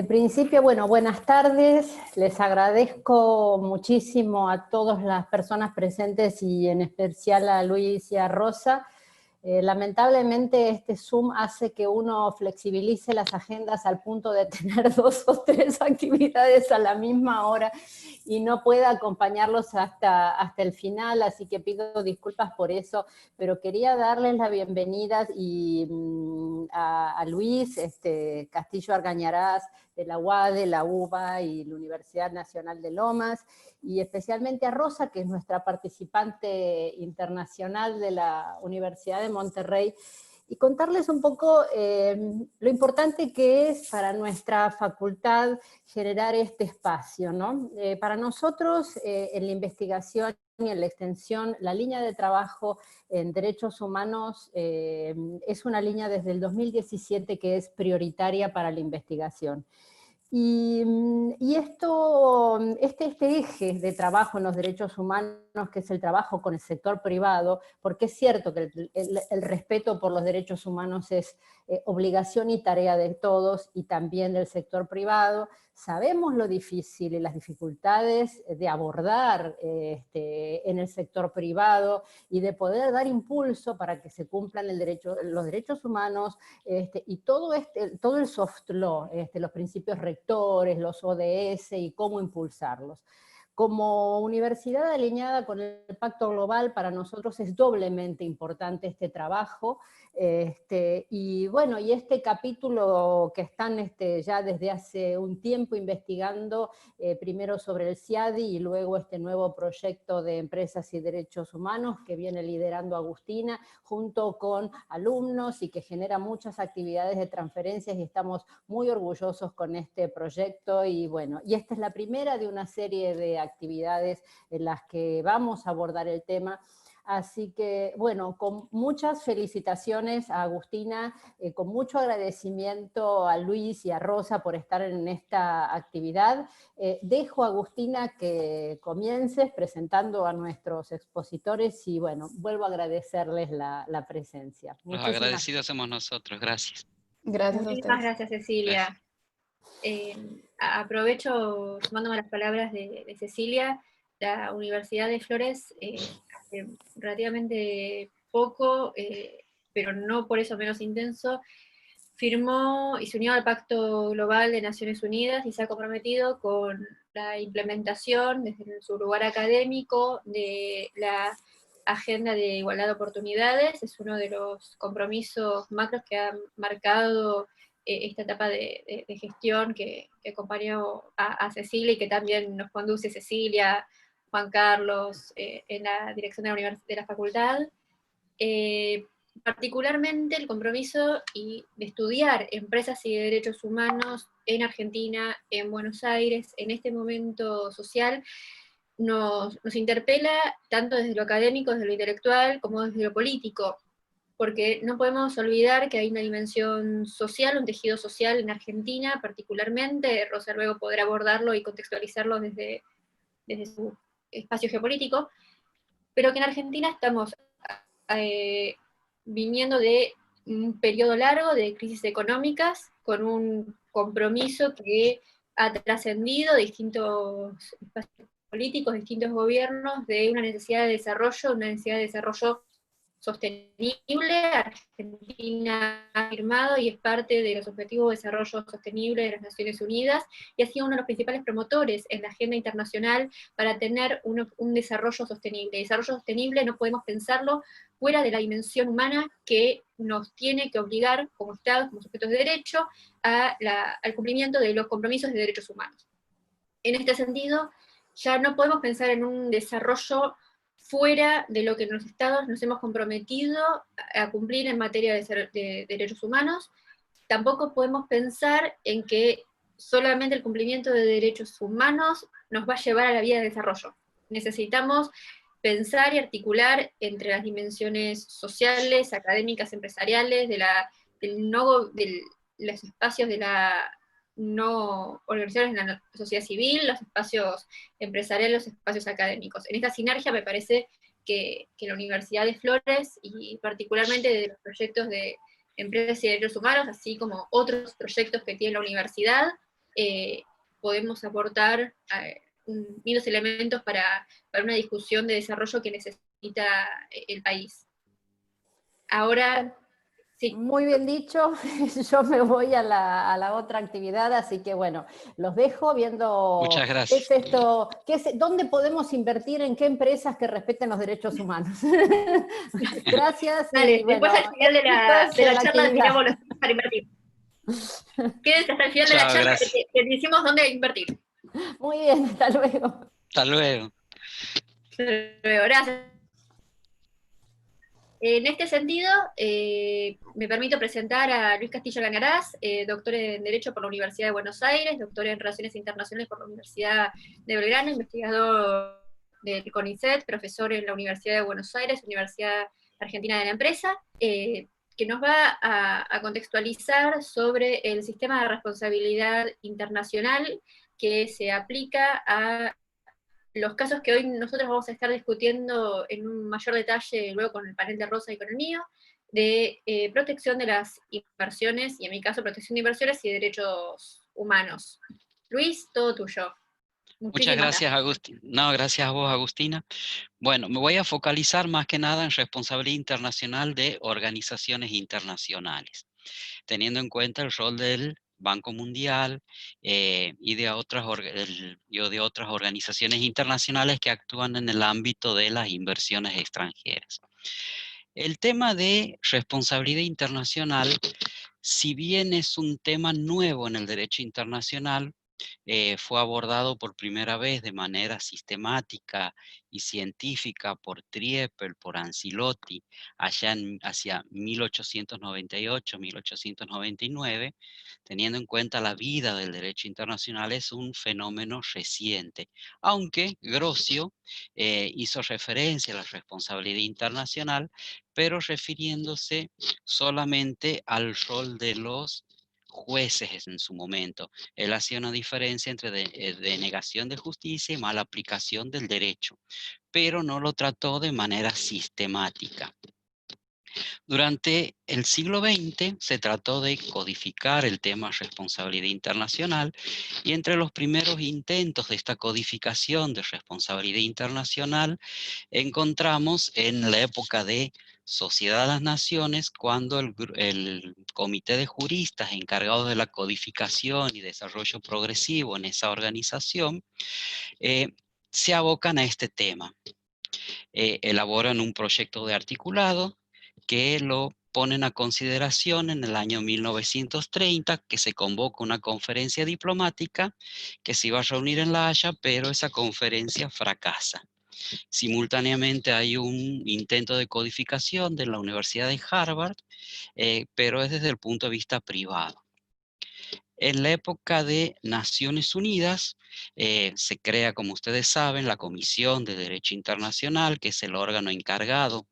En principio, bueno, buenas tardes. Les agradezco muchísimo a todas las personas presentes y en especial a Luis y a Rosa. Lamentablemente este Zoom hace que uno flexibilice las agendas al punto de tener 2 o 3 actividades a la misma hora y no pueda acompañarlos hasta el final, así que pido disculpas por eso, pero quería darles la bienvenida a Luis Castillo Argañarás, de la UADE, la UBA y la Universidad Nacional de Lomas, y especialmente a Rosa, que es nuestra participante internacional de la Universidad de Monterrey, y contarles un poco lo importante que es para nuestra facultad generar este espacio, ¿no? Para nosotros, en la investigación y en la extensión, la línea de trabajo en derechos humanos es una línea desde el 2017 que es prioritaria para la investigación. Y este eje de trabajo en los derechos humanos, que es el trabajo con el sector privado, porque es cierto que el respeto por los derechos humanos es obligación y tarea de todos, y también del sector privado. Sabemos lo difícil y las dificultades de abordar en el sector privado y de poder dar impulso para que se cumplan los derechos humanos, y todo el soft law, los principios rectores, los ODS y cómo impulsarlos. Como universidad alineada con el Pacto Global, para nosotros es doblemente importante este trabajo, y bueno, y este capítulo que están ya desde hace un tiempo investigando, primero sobre el CIADI y luego este nuevo proyecto de empresas y derechos humanos que viene liderando Agustina, junto con alumnos, y que genera muchas actividades de transferencias, y estamos muy orgullosos con este proyecto. Y bueno, y esta es la primera de una serie de actividades en las que vamos a abordar el tema. Así que, bueno, con muchas felicitaciones a Agustina, con mucho agradecimiento a Luis y a Rosa por estar en esta actividad. Dejo a Agustina que comiences presentando a nuestros expositores y, bueno, vuelvo a agradecerles la presencia. Los Muchísimas agradecidos somos nosotros, gracias. Gracias a Muchísimas ustedes. gracias, Cecilia. Gracias. Aprovecho, sumándome a las palabras de Cecilia, la Universidad de Flores hace relativamente poco, pero no por eso menos intenso, firmó y se unió al Pacto Global de Naciones Unidas y se ha comprometido con la implementación desde su lugar académico de la Agenda de Igualdad de Oportunidades. Es uno de los compromisos macros que ha marcado esta etapa de gestión que acompañó a Cecilia y que también nos conduce Cecilia, Juan Carlos, en la dirección de la facultad. Particularmente el compromiso de estudiar empresas y derechos humanos en Argentina, en Buenos Aires, en este momento social, nos interpela tanto desde lo académico, desde lo intelectual, como desde lo político, porque no podemos olvidar que hay una dimensión social, un tejido social en Argentina particularmente. Rosa luego podrá abordarlo y contextualizarlo desde su espacio geopolítico, pero que en Argentina estamos viniendo de un periodo largo de crisis económicas, con un compromiso que ha trascendido distintos espacios políticos, distintos gobiernos, de una necesidad de desarrollo sostenible. Argentina ha firmado y es parte de los Objetivos de Desarrollo Sostenible de las Naciones Unidas, y ha sido uno de los principales promotores en la agenda internacional para tener un desarrollo sostenible. El desarrollo sostenible no podemos pensarlo fuera de la dimensión humana, que nos tiene que obligar como Estados, como sujetos de derecho, al cumplimiento de los compromisos de derechos humanos. En este sentido, ya no podemos pensar en un desarrollo fuera de lo que los Estados nos hemos comprometido a cumplir en materia de derechos humanos. Tampoco podemos pensar en que solamente el cumplimiento de derechos humanos nos va a llevar a la vía de desarrollo. Necesitamos pensar y articular entre las dimensiones sociales, académicas, empresariales, de los espacios de la no organizaciones de la sociedad civil, los espacios empresariales, los espacios académicos. En esta sinergia me parece que la Universidad de Flores, y particularmente de los proyectos de empresas y derechos humanos, así como otros proyectos que tiene la universidad, podemos aportar lindos elementos para una discusión de desarrollo que necesita el país. Ahora, sí. Muy bien dicho, yo me voy a la otra actividad, así que bueno, los dejo viendo Muchas qué gracias. es esto, dónde podemos invertir, en qué empresas que respeten los derechos humanos. Gracias. Dale, y bueno, después al final de la éxitos en la charla actividad. tiramos los tips para invertir. Quédense hasta el final de la Chao, charla gracias. que decimos dónde invertir. Muy bien, hasta luego. Hasta luego. Gracias. En este sentido, me permito presentar a Luis Castillo Langaraz, doctor en Derecho por la Universidad de Buenos Aires, doctor en Relaciones Internacionales por la Universidad de Belgrano, investigador del CONICET, profesor en la Universidad de Buenos Aires, Universidad Argentina de la Empresa, que nos va a contextualizar sobre el sistema de responsabilidad internacional que se aplica a los casos que hoy nosotros vamos a estar discutiendo en un mayor detalle luego con el panel de Rosa y con el mío, de protección de las inversiones, y en mi caso protección de inversiones y derechos humanos. Luis, todo tuyo. Muchas gracias, Agustín. No, gracias a vos, Agustina. Bueno, me voy a focalizar más que nada en responsabilidad internacional de organizaciones internacionales, teniendo en cuenta el rol del Banco Mundial y de otras organizaciones internacionales que actúan en el ámbito de las inversiones extranjeras. El tema de responsabilidad internacional, si bien es un tema nuevo en el derecho internacional, fue abordado por primera vez de manera sistemática y científica por Triepel, por Ancelotti, hacia 1898-1899, teniendo en cuenta la vida del derecho internacional, es un fenómeno reciente, aunque Grocio hizo referencia a la responsabilidad internacional, pero refiriéndose solamente al rol de los jueces en su momento. Él hacía una diferencia entre denegación de justicia y mala aplicación del derecho, pero no lo trató de manera sistemática. Durante el siglo XX se trató de codificar el tema responsabilidad internacional, y entre los primeros intentos de esta codificación de responsabilidad internacional encontramos en la época de Sociedad de las Naciones, cuando el comité de juristas encargados de la codificación y desarrollo progresivo en esa organización se abocan a este tema. Elaboran un proyecto de articulado que lo ponen a consideración en el año 1930, que se convoca una conferencia diplomática que se iba a reunir en La Haya, pero esa conferencia fracasa. Simultáneamente hay un intento de codificación de la Universidad de Harvard, pero es desde el punto de vista privado. En la época de Naciones Unidas se crea, como ustedes saben, la Comisión de Derecho Internacional, que es el órgano encargado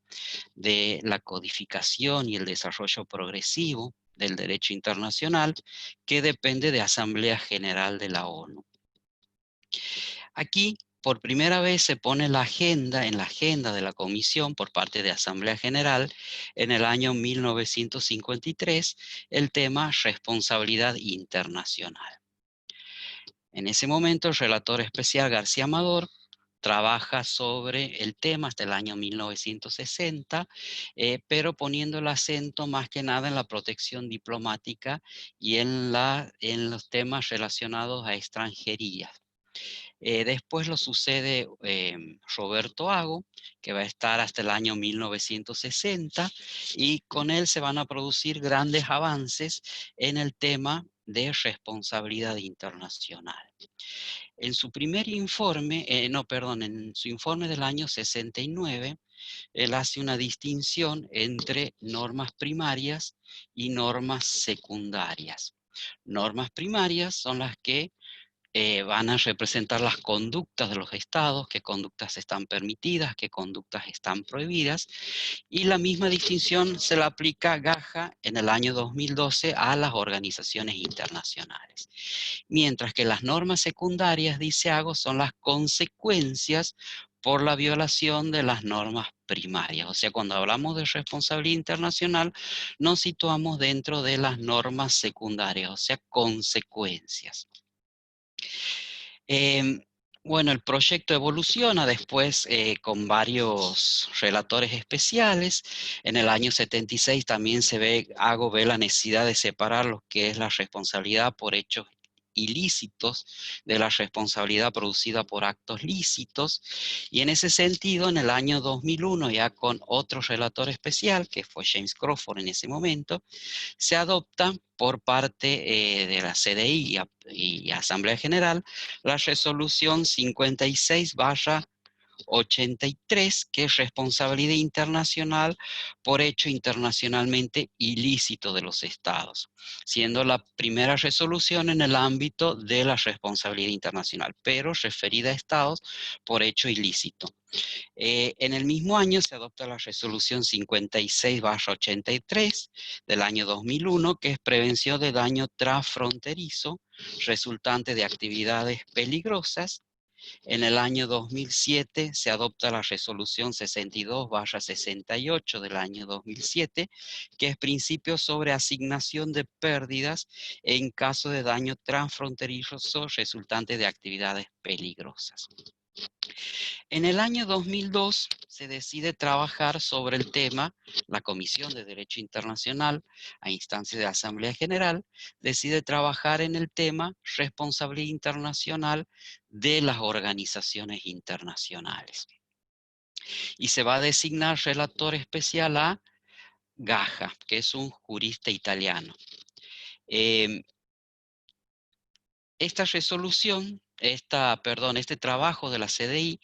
de la codificación y el desarrollo progresivo del derecho internacional, que depende de Asamblea General de la ONU. Aquí, por primera vez, se pone en la agenda de la Comisión por parte de Asamblea General, en el año 1953, el tema responsabilidad internacional. En ese momento, el relator especial García Amador trabaja sobre el tema hasta el año 1960, pero poniendo el acento más que nada en la protección diplomática y en los temas relacionados a extranjería. Después lo sucede Roberto Hago, que va a estar hasta el año 1960, y con él se van a producir grandes avances en el tema de responsabilidad internacional. En su primer informe, en su informe del año 69, él hace una distinción entre normas primarias y normas secundarias. Normas primarias son las que van a representar las conductas de los estados, qué conductas están permitidas, qué conductas están prohibidas, y la misma distinción se la aplica Gaja en el año 2012 a las organizaciones internacionales. Mientras que las normas secundarias, dice Hago, son las consecuencias por la violación de las normas primarias. O sea, cuando hablamos de responsabilidad internacional, nos situamos dentro de las normas secundarias, o sea, consecuencias. Em, bueno, el proyecto evoluciona después con varios relatores especiales. En el año 76 también Hago ve la necesidad de separar lo que es la responsabilidad por hechos ilícitos de la responsabilidad producida por actos lícitos. Y en ese sentido, en el año 2001, ya con otro relator especial, que fue James Crawford en ese momento, se adopta por parte de la CDI y Asamblea General la resolución 56/83, que es responsabilidad internacional por hecho internacionalmente ilícito de los estados, siendo la primera resolución en el ámbito de la responsabilidad internacional, pero referida a estados por hecho ilícito. En el mismo año se adopta la resolución 56/83 del año 2001, que es prevención de daño transfronterizo resultante de actividades peligrosas. En el año 2007 se adopta la resolución 62/68 del año 2007, que es principio sobre asignación de pérdidas en caso de daño transfronterizo resultante de actividades peligrosas. En el año 2002 se decide trabajar sobre el tema. La Comisión de Derecho Internacional, a instancia de la Asamblea General, decide trabajar en el tema responsabilidad internacional de las organizaciones internacionales. Y se va a designar relator especial a Gaja, que es un jurista italiano. Esta resolución, este trabajo de la CDI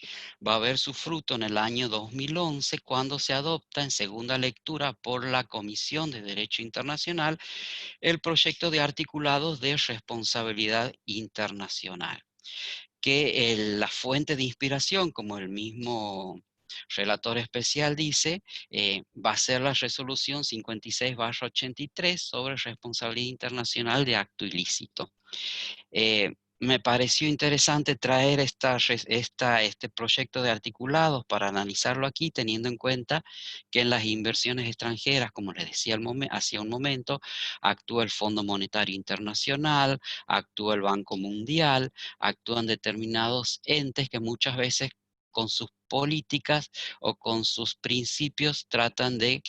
va a ver su fruto en el año 2011, cuando se adopta en segunda lectura por la Comisión de Derecho Internacional el proyecto de articulados de responsabilidad internacional, que la fuente de inspiración, como el mismo relator especial dice, va a ser la resolución 56/83 sobre responsabilidad internacional de acto ilícito. Me pareció interesante traer este proyecto de articulados para analizarlo aquí, teniendo en cuenta que en las inversiones extranjeras, como les decía hace un momento, actúa el Fondo Monetario Internacional, actúa el Banco Mundial, actúan determinados entes que muchas veces con sus políticas o con sus principios tratan de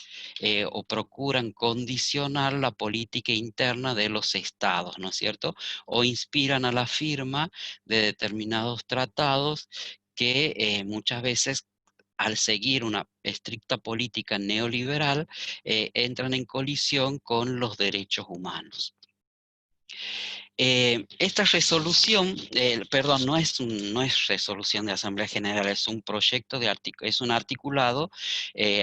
o procuran condicionar la política interna de los estados, ¿no es cierto? O inspiran a la firma de determinados tratados que muchas veces, al seguir una estricta política neoliberal, entran en colisión con los derechos humanos. Esta resolución, perdón, no es resolución de Asamblea General, es un proyecto es un articulado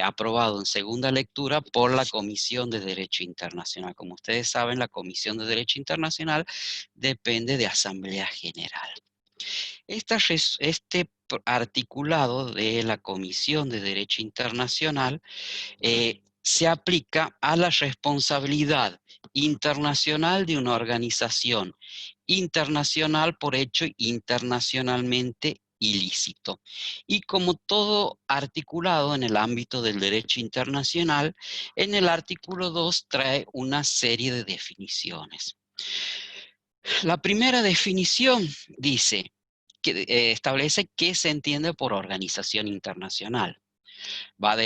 aprobado en segunda lectura por la Comisión de Derecho Internacional. Como ustedes saben, la Comisión de Derecho Internacional depende de Asamblea General. Este articulado de la Comisión de Derecho Internacional se aplica a la responsabilidad internacional de una organización internacional por hecho internacionalmente ilícito. Y como todo articulado en el ámbito del derecho internacional, en el artículo 2 trae una serie de definiciones. La primera definición dice que establece qué se entiende por organización internacional. Va a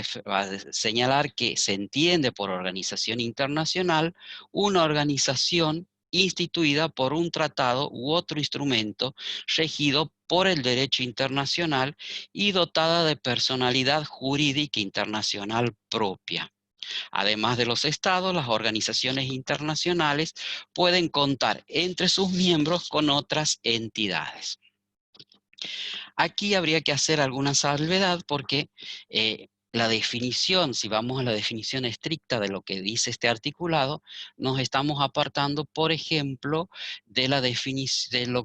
señalar que se entiende por organización internacional una organización instituida por un tratado u otro instrumento regido por el derecho internacional y dotada de personalidad jurídica internacional propia. Además de los estados, las organizaciones internacionales pueden contar entre sus miembros con otras entidades. Aquí habría que hacer alguna salvedad porque la definición, si vamos a la definición estricta de lo que dice este articulado, nos estamos apartando, por ejemplo, de lo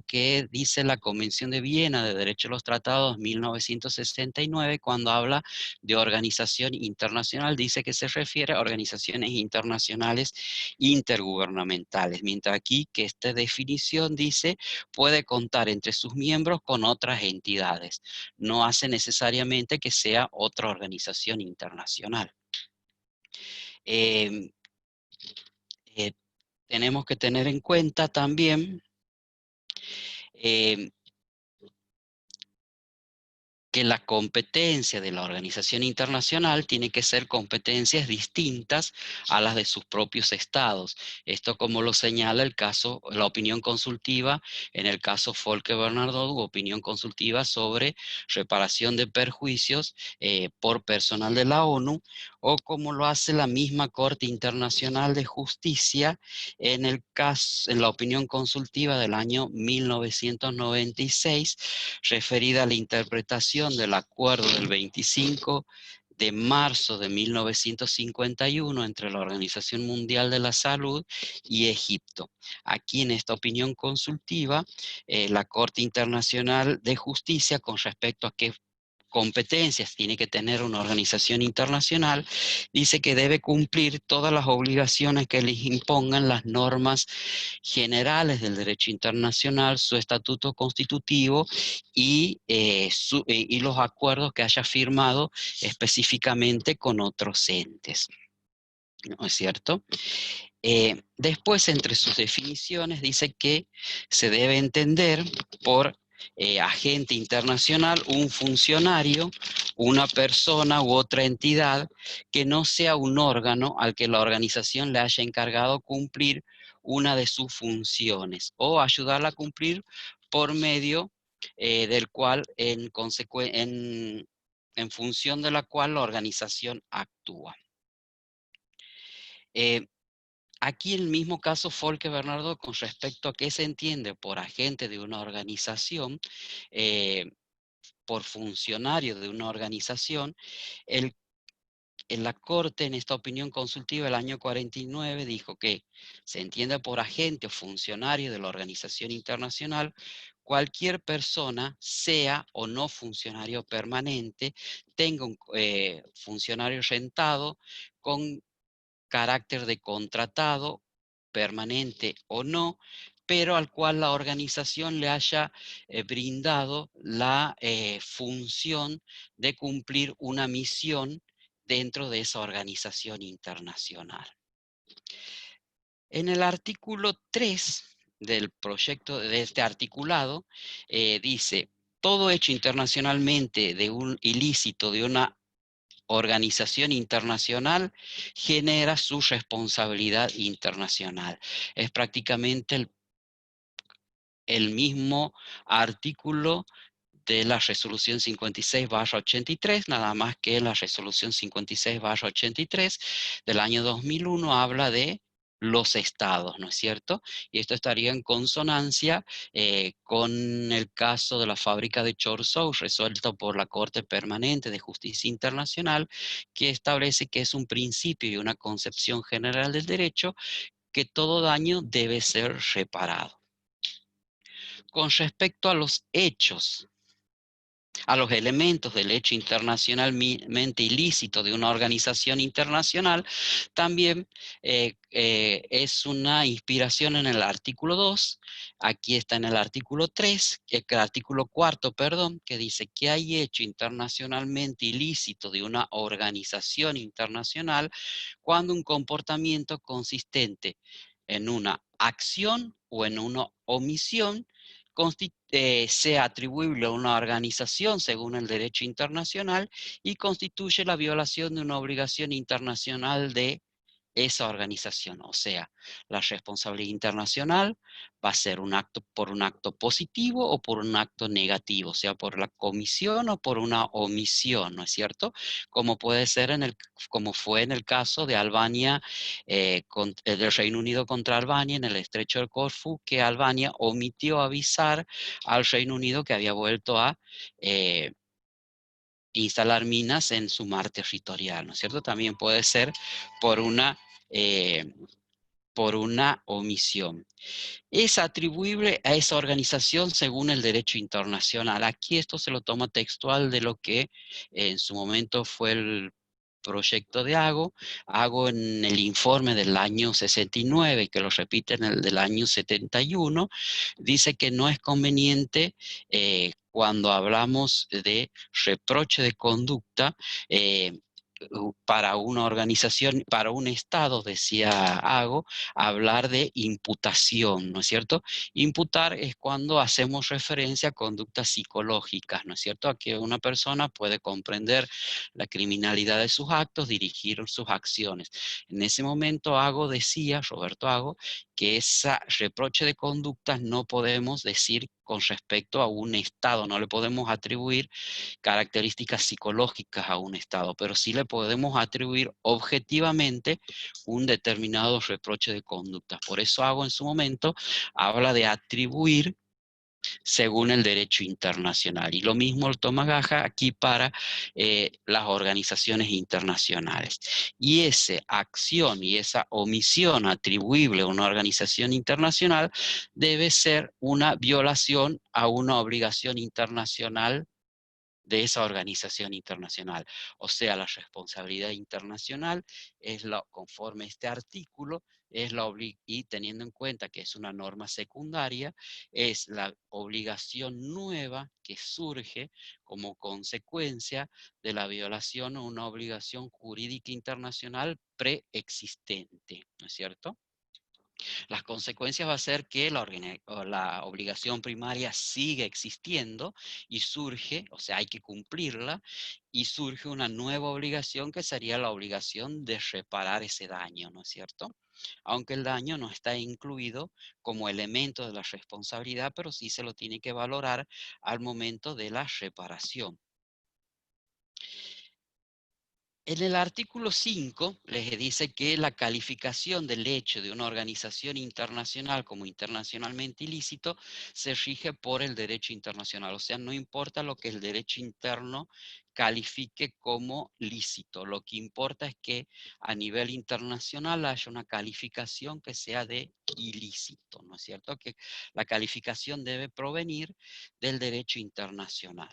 que dice la Convención de Viena de Derecho de los Tratados 1969, cuando habla de organización internacional, dice que se refiere a organizaciones internacionales intergubernamentales, mientras aquí que esta definición dice puede contar entre sus miembros con otras entidades. No hace necesariamente que sea otra organización internacional. Tenemos que tener en cuenta también que la competencia de la organización internacional tiene que ser competencias distintas a las de sus propios estados. Esto como lo señala el caso, la opinión consultiva, en el caso Folke Bernardo, opinión consultiva sobre reparación de perjuicios por personal de la ONU, o como lo hace la misma Corte Internacional de Justicia en el caso, en la opinión consultiva del año 1996, referida a la interpretación del acuerdo del 25 de marzo de 1951 entre la Organización Mundial de la Salud y Egipto. Aquí en esta opinión consultiva, la Corte Internacional de Justicia, con respecto a qué competencias tiene que tener una organización internacional, dice que debe cumplir todas las obligaciones que les impongan las normas generales del derecho internacional, su estatuto constitutivo y los acuerdos que haya firmado específicamente con otros entes. ¿No es cierto? Después, entre sus definiciones, dice que se debe entender por agente internacional un funcionario, una persona u otra entidad que no sea un órgano al que la organización le haya encargado cumplir una de sus funciones o ayudarla a cumplir por medio del cual, en función de la cual la organización actúa. Aquí el mismo caso Folke Bernardo con respecto a qué se entiende por agente de una organización, por funcionario de una organización. En la Corte, en esta opinión consultiva del año 49, dijo que se entiende por agente o funcionario de la organización internacional cualquier persona, sea o no funcionario permanente, tenga un funcionario rentado con carácter de contratado, permanente o no, pero al cual la organización le haya brindado la función de cumplir una misión dentro de esa organización internacional. En el artículo 3 del proyecto, de este articulado, dice: todo hecho internacionalmente de un ilícito de una organización internacional genera su responsabilidad internacional. Es prácticamente el mismo artículo de la resolución 56/83, nada más que la resolución 56/83 del año 2001 habla de los estados, ¿no es cierto? Y esto estaría en consonancia con el caso de la fábrica de Chorzów, resuelto por la Corte Permanente de Justicia Internacional, que establece que es un principio y una concepción general del derecho que todo daño debe ser reparado. Con respecto a los hechos, a los elementos del hecho internacionalmente ilícito de una organización internacional, también es una inspiración en el artículo 2, aquí está en el artículo 3, el artículo 4, perdón, que dice que hay hecho internacionalmente ilícito de una organización internacional cuando un comportamiento consistente en una acción o en una omisión sea atribuible a una organización según el derecho internacional y constituye la violación de una obligación internacional de esa organización. O sea, la responsabilidad internacional va a ser por un acto positivo o por un acto negativo, o sea, por la comisión o por una omisión, ¿no es cierto? Como puede ser como fue en el caso de Albania, del Reino Unido contra Albania en el estrecho de Corfú, que Albania omitió avisar al Reino Unido que había vuelto a instalar minas en su mar territorial, ¿no es cierto? También puede ser por una omisión. Es atribuible a esa organización según el derecho internacional. Aquí esto se lo toma textual de lo que en su momento fue el proyecto de Hago en el informe del año 69, que lo repite en el del año 71, dice que no es conveniente cuando hablamos de reproche de conducta, para una organización, para un Estado, decía Ago, hablar de imputación, ¿no es cierto? Imputar es cuando hacemos referencia a conductas psicológicas, ¿no es cierto? A que una persona puede comprender la criminalidad de sus actos, dirigir sus acciones. En ese momento Roberto Ago, que ese reproche de conductas no podemos decir con respecto a un Estado, no le podemos atribuir características psicológicas a un Estado, pero sí le podemos atribuir objetivamente un determinado reproche de conductas. Por eso Ago en su momento habla de atribuir según el derecho internacional. Y lo mismo lo toma Gaja aquí para las organizaciones internacionales. Y esa acción y esa omisión atribuible a una organización internacional debe ser una violación a una obligación internacional de esa organización internacional. O sea, la responsabilidad internacional es conforme este artículo, y teniendo en cuenta que es una norma secundaria, es la obligación nueva que surge como consecuencia de la violación a una obligación jurídica internacional preexistente, ¿no es cierto? Las consecuencias va a ser que la obligación primaria sigue existiendo y surge, o sea, hay que cumplirla, y surge una nueva obligación que sería la obligación de reparar ese daño, ¿no es cierto? Aunque el daño no está incluido como elemento de la responsabilidad, pero sí se lo tiene que valorar al momento de la reparación. En el artículo 5 les dice que la calificación del hecho de una organización internacional como internacionalmente ilícito se rige por el derecho internacional. O sea, no importa lo que el derecho interno califique como lícito. Lo que importa es que a nivel internacional haya una calificación que sea de ilícito, ¿no es cierto? Que la calificación debe provenir del derecho internacional.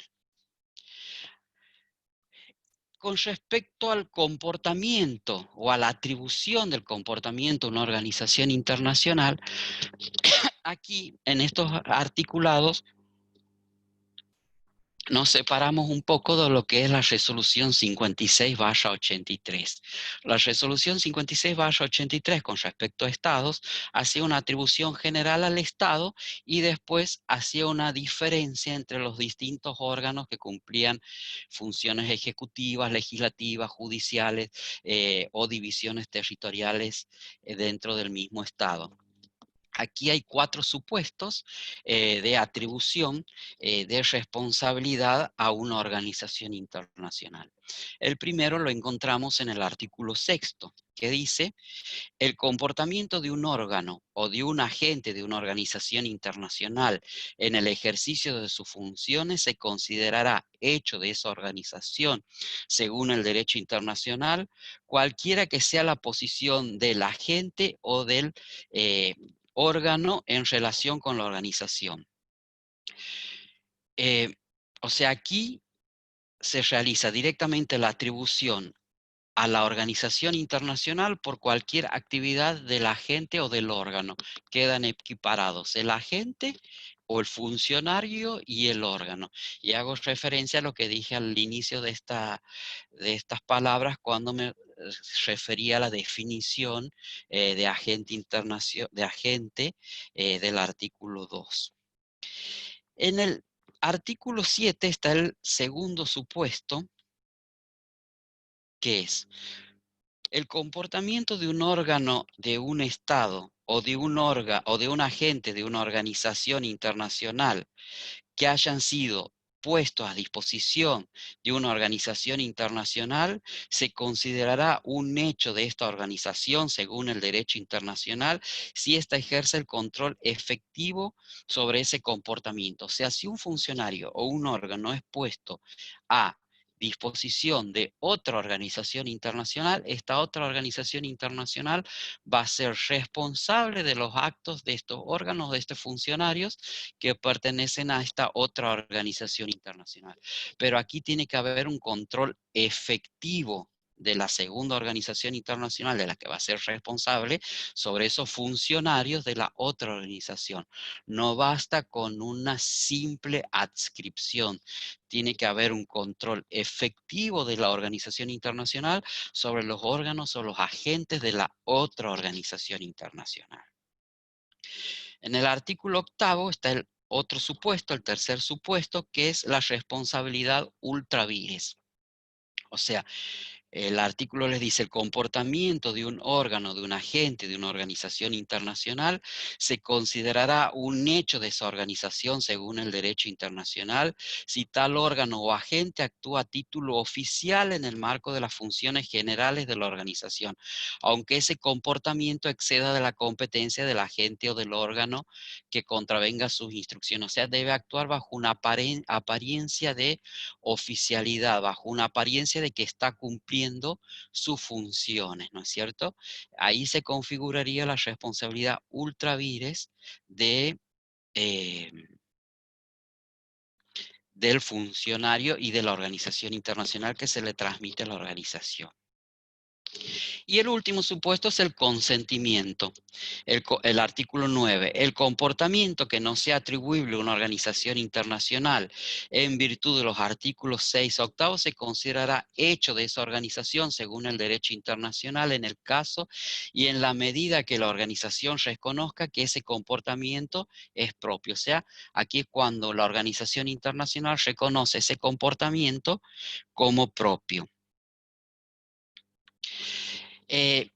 Con respecto al comportamiento o a la atribución del comportamiento a una organización internacional, aquí en estos articulados nos separamos un poco de lo que es la resolución 56/83. La resolución 56/83 con respecto a estados hacía una atribución general al estado y después hacía una diferencia entre los distintos órganos que cumplían funciones ejecutivas, legislativas, judiciales o divisiones territoriales dentro del mismo estado. Aquí hay 4 supuestos de atribución de responsabilidad a una organización internacional. El primero lo encontramos en el artículo 6º, que dice: el comportamiento de un órgano o de un agente de una organización internacional en el ejercicio de sus funciones se considerará hecho de esa organización según el derecho internacional, cualquiera que sea la posición del agente o del órgano en relación con la organización. O sea, aquí se realiza directamente la atribución a la organización internacional por cualquier actividad del agente o del órgano. Quedan equiparados el agente o el funcionario y el órgano. Y hago referencia a lo que dije al inicio de estas palabras cuando me refería a la definición de agente del artículo 2. En el artículo 7 está el segundo supuesto, que es: el comportamiento de un órgano de un Estado o de un agente de una organización internacional que hayan sido puestos a disposición de una organización internacional se considerará un hecho de esta organización según el derecho internacional si ésta ejerce el control efectivo sobre ese comportamiento. O sea, si un funcionario o un órgano es puesto a disposición de otra organización internacional, esta otra organización internacional va a ser responsable de los actos de estos órganos, de estos funcionarios que pertenecen a esta otra organización internacional. Pero aquí tiene que haber un control efectivo de la segunda organización internacional de la que va a ser responsable sobre esos funcionarios de la otra organización. No basta con una simple adscripción. Tiene que haber un control efectivo de la organización internacional sobre los órganos o los agentes de la otra organización internacional. En el artículo 8º está el otro supuesto, el tercer supuesto, que es la responsabilidad ultra vires. O sea, el artículo les dice, el comportamiento de un órgano, de un agente, de una organización internacional, se considerará un hecho de esa organización según el derecho internacional, si tal órgano o agente actúa a título oficial en el marco de las funciones generales de la organización, aunque ese comportamiento exceda de la competencia del agente o del órgano que contravenga sus instrucciones. O sea, debe actuar bajo una apariencia de oficialidad, bajo una apariencia de que está cumpliendo sus funciones, ¿no es cierto? Ahí se configuraría la responsabilidad ultra vires del funcionario y de la organización internacional que se le transmite a la organización. Y el último supuesto es el consentimiento. El artículo 9. El comportamiento que no sea atribuible a una organización internacional en virtud de los artículos 6 octavos se considerará hecho de esa organización según el derecho internacional en el caso y en la medida que la organización reconozca que ese comportamiento es propio. O sea, aquí es cuando la organización internacional reconoce ese comportamiento como propio.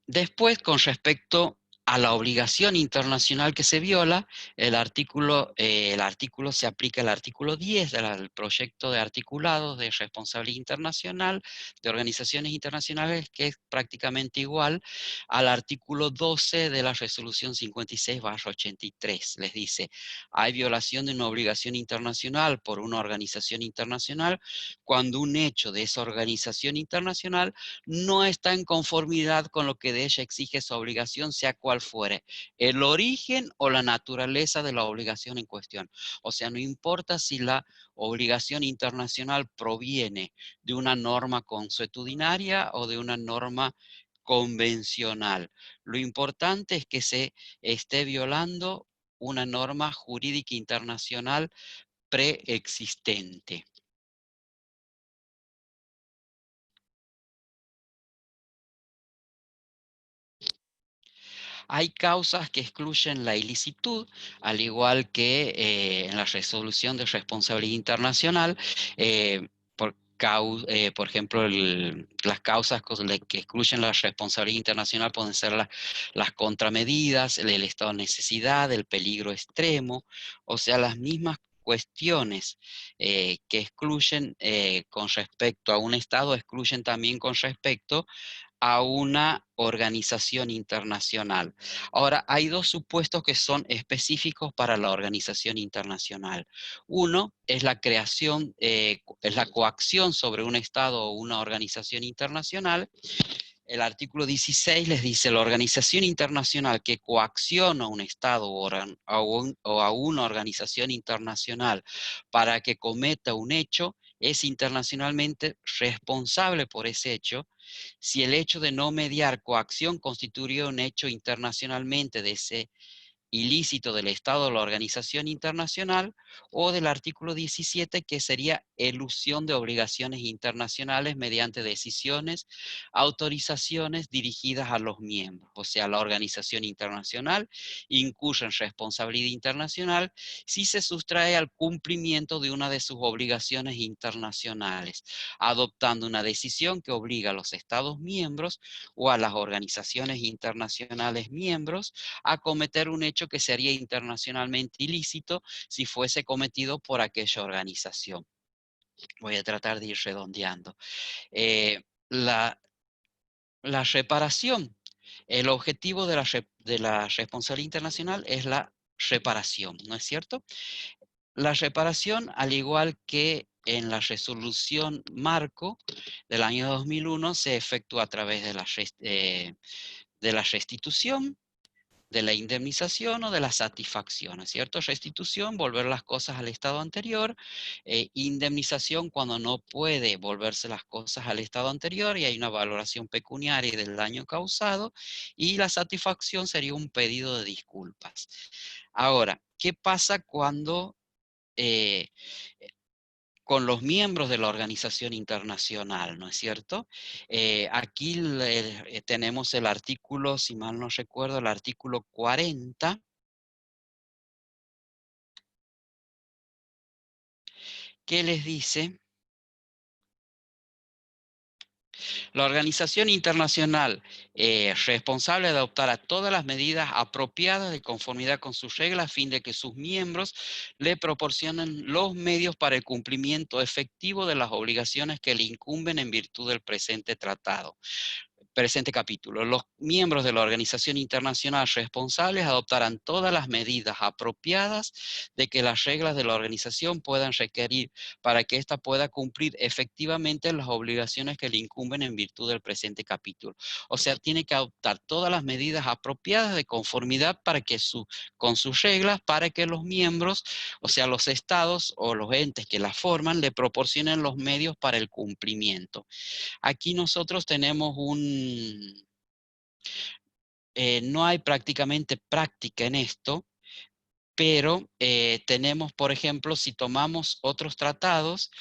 Después, con respecto a la obligación internacional que se viola, el artículo se aplica el artículo 10 del proyecto de articulados de responsabilidad internacional de organizaciones internacionales, que es prácticamente igual al artículo 12 de la resolución 56/83. Les dice, hay violación de una obligación internacional por una organización internacional cuando un hecho de esa organización internacional no está en conformidad con lo que de ella exige su obligación, sea cual fuere, el origen o la naturaleza de la obligación en cuestión. O sea, no importa si la obligación internacional proviene de una norma consuetudinaria o de una norma convencional. Lo importante es que se esté violando una norma jurídica internacional preexistente. Hay causas que excluyen la ilicitud, al igual que en la resolución de responsabilidad internacional, por ejemplo, las causas que excluyen la responsabilidad internacional pueden ser las contramedidas, el estado de necesidad, el peligro extremo, o sea, las mismas cuestiones que excluyen con respecto a un Estado, excluyen también con respecto a una organización internacional. Ahora, hay dos supuestos que son específicos para la organización internacional. Uno es la creación, es la coacción sobre un Estado o una organización internacional. El artículo 16 les dice, la organización internacional que coacciona a un Estado o a una organización internacional para que cometa un hecho, es internacionalmente responsable por ese hecho, si el hecho de no mediar coacción constituye un hecho internacionalmente de ese ilícito del Estado o la organización internacional, o del artículo 17, que sería elusión de obligaciones internacionales mediante decisiones, autorizaciones dirigidas a los miembros. O sea, la organización internacional incurre en responsabilidad internacional si se sustrae al cumplimiento de una de sus obligaciones internacionales, adoptando una decisión que obliga a los Estados miembros o a las organizaciones internacionales miembros a cometer un hecho que sería internacionalmente ilícito si fuese cometido por aquella organización. Voy a tratar de ir redondeando. La reparación. El objetivo de la responsabilidad internacional es la reparación, ¿no es cierto? La reparación, al igual que en la resolución marco del año 2001, se efectúa a través de la restitución, de la indemnización o de la satisfacción, ¿es cierto? Restitución, volver las cosas al estado anterior, indemnización cuando no puede volverse las cosas al estado anterior y hay una valoración pecuniaria del daño causado, y la satisfacción sería un pedido de disculpas. Ahora, ¿qué pasa cuando con los miembros de la organización internacional, ¿no es cierto? Aquí tenemos el artículo, si mal no recuerdo, el artículo 40, que les dice: la organización internacional responsable de adoptar a todas las medidas apropiadas de conformidad con sus reglas a fin de que sus miembros le proporcionen los medios para el cumplimiento efectivo de las obligaciones que le incumben en virtud del presente tratado. Presente capítulo. Los miembros de la organización internacional responsables adoptarán todas las medidas apropiadas de que las reglas de la organización puedan requerir para que ésta pueda cumplir efectivamente las obligaciones que le incumben en virtud del presente capítulo. O sea, tiene que adoptar todas las medidas apropiadas de conformidad para que con sus reglas, para que los miembros, o sea, los estados o los entes que la forman, le proporcionen los medios para el cumplimiento. Aquí nosotros tenemos no hay prácticamente práctica en esto, pero tenemos, por ejemplo, si tomamos otros tratados,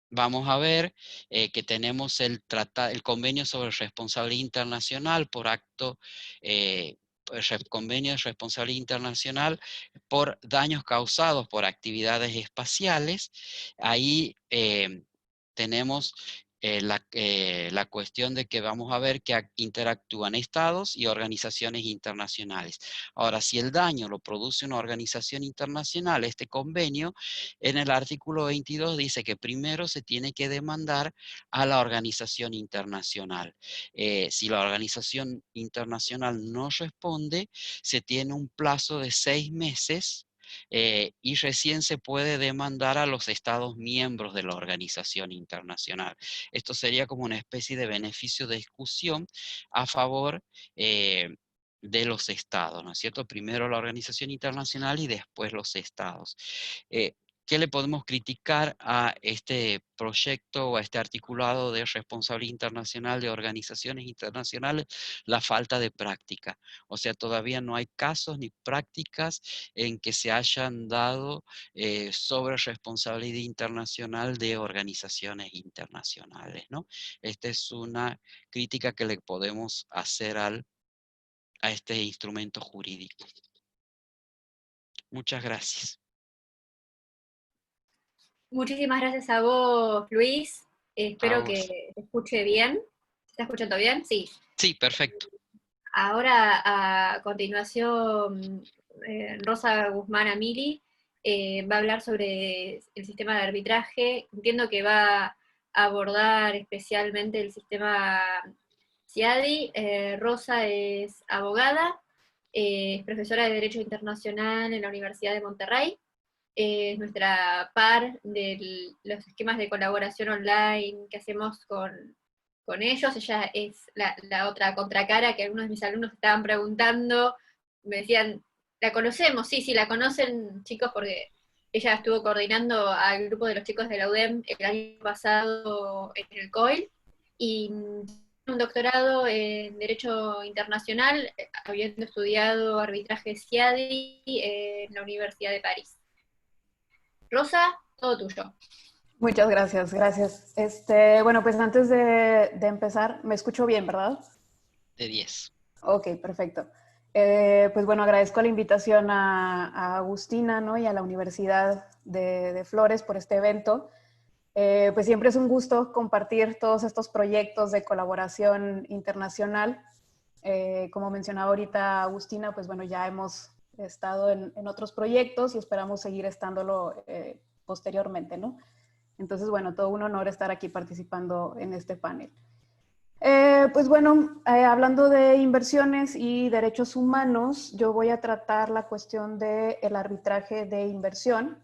vamos a ver que tenemos el convenio sobre responsabilidad internacional por acto, convenio de responsabilidad internacional por daños causados por actividades espaciales. Ahí tenemos la cuestión de que vamos a ver que interactúan estados y organizaciones internacionales. Ahora, si el daño lo produce una organización internacional, este convenio, en el artículo 22 dice que primero se tiene que demandar a la organización internacional. Si la organización internacional no responde, se tiene un plazo de 6 meses y recién se puede demandar a los estados miembros de la organización internacional. Esto sería como una especie de beneficio de exclusión a favor de los estados, ¿no es cierto? Primero la organización internacional y después los estados. ¿Qué le podemos criticar a este proyecto o a este articulado de responsabilidad internacional de organizaciones internacionales? La falta de práctica. O sea, todavía no hay casos ni prácticas en que se hayan dado sobre responsabilidad internacional de organizaciones internacionales, ¿no? Esta es una crítica que le podemos hacer a este instrumento jurídico. Muchas gracias. Muchísimas gracias a vos, Luis. Espero vos. que se escuche bien. ¿Se está escuchando bien? Sí. Sí, perfecto. Ahora, a continuación, Rosa Guzmán Amili va a hablar sobre el sistema de arbitraje. Entiendo que va a abordar especialmente el sistema CIADI. Rosa es abogada, es profesora de Derecho Internacional en la Universidad de Monterrey. Es nuestra par de los esquemas de colaboración online que hacemos con ellos. Ella es la otra contracara que algunos de mis alumnos estaban preguntando, me decían, ¿la conocemos? Sí, la conocen, chicos, porque ella estuvo coordinando al grupo de los chicos de la UDEM el año pasado en el COIL, y un doctorado en Derecho Internacional, habiendo estudiado arbitraje CIADI en la Universidad de París. Rosa, todo tuyo. Muchas gracias, gracias. Bueno, pues antes de empezar, me escucho bien, ¿verdad? De 10. Ok, perfecto. Pues bueno, agradezco la invitación a Agustina, ¿no? Y a la Universidad de Flores por este evento. Pues siempre es un gusto compartir todos estos proyectos de colaboración internacional. Como mencionaba ahorita Agustina, pues bueno, ya hemos estado en otros proyectos y esperamos seguir estándolo posteriormente, ¿no? Entonces, bueno, todo un honor estar aquí participando en este panel. Pues bueno, hablando de inversiones y derechos humanos, yo voy a tratar la cuestión del arbitraje de inversión.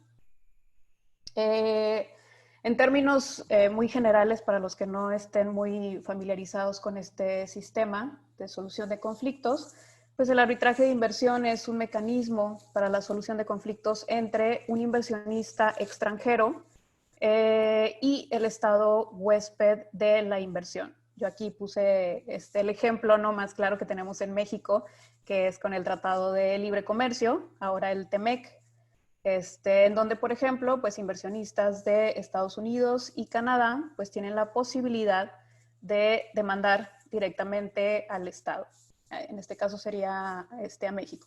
En términos muy generales, para los que no estén muy familiarizados con este sistema de solución de conflictos, Pues el arbitraje de inversión es un mecanismo para la solución de conflictos entre un inversionista extranjero y el estado huésped de la inversión. Yo aquí puse el ejemplo no más claro que tenemos en México, que es con el Tratado de Libre Comercio, ahora el TEMEC, en donde, por ejemplo, pues inversionistas de Estados Unidos y Canadá pues tienen la posibilidad de demandar directamente al Estado. En este caso sería a México.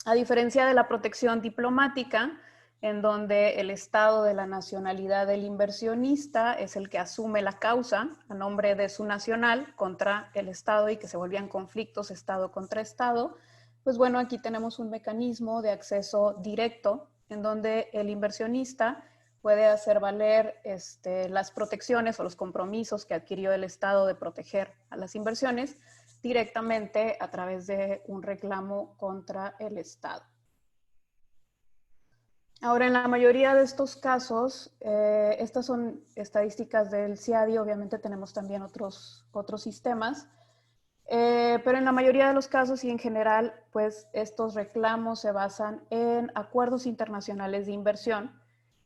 A diferencia de la protección diplomática, en donde el Estado de la nacionalidad del inversionista es el que asume la causa a nombre de su nacional contra el Estado y que se volvían conflictos Estado contra Estado, pues bueno, aquí tenemos un mecanismo de acceso directo en donde el inversionista puede hacer valer las protecciones o los compromisos que adquirió el Estado de proteger a las inversiones directamente a través de un reclamo contra el Estado. Ahora, en la mayoría de estos casos, estas son estadísticas del CIADI, obviamente tenemos también otros sistemas, pero en la mayoría de los casos y en general, pues estos reclamos se basan en acuerdos internacionales de inversión,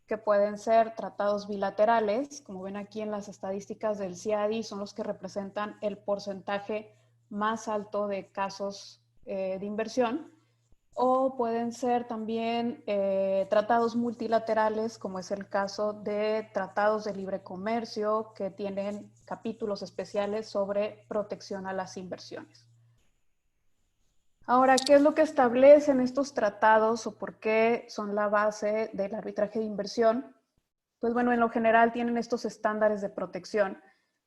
que pueden ser tratados bilaterales, como ven aquí en las estadísticas del CIADI, son los que representan el porcentaje más alto de casos de inversión, o pueden ser también tratados multilaterales, como es el caso de tratados de libre comercio que tienen capítulos especiales sobre protección a las inversiones. Ahora, ¿qué es lo que establecen estos tratados o por qué son la base del arbitraje de inversión? Pues bueno, en lo general tienen estos estándares de protección.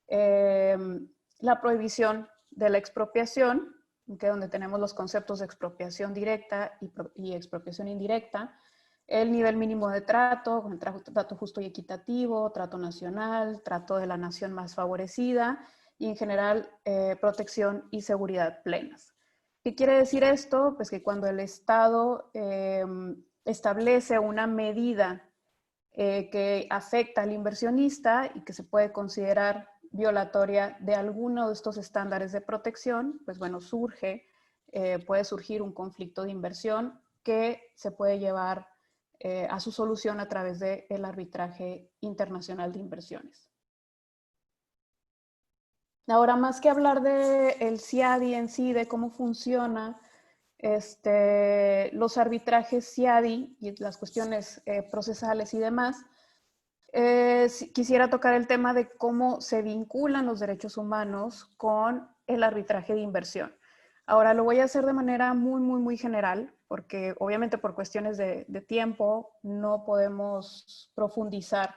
La prohibición de la expropiación, donde tenemos los conceptos de expropiación directa y expropiación indirecta, el nivel mínimo de trato, con el trato justo y equitativo, trato nacional, trato de la nación más favorecida y en general protección y seguridad plenas. ¿Qué quiere decir esto? Pues que cuando el Estado establece una medida que afecta al inversionista y que se puede considerar violatoria de alguno de estos estándares de protección, pues bueno, puede surgir un conflicto de inversión que se puede llevar a su solución a través del arbitraje internacional de inversiones. Ahora, más que hablar del CIADI en sí, de cómo funciona los arbitrajes CIADI y las cuestiones procesales y demás, quisiera tocar el tema de cómo se vinculan los derechos humanos con el arbitraje de inversión. Ahora lo voy a hacer de manera muy general, porque obviamente por cuestiones de tiempo no podemos profundizar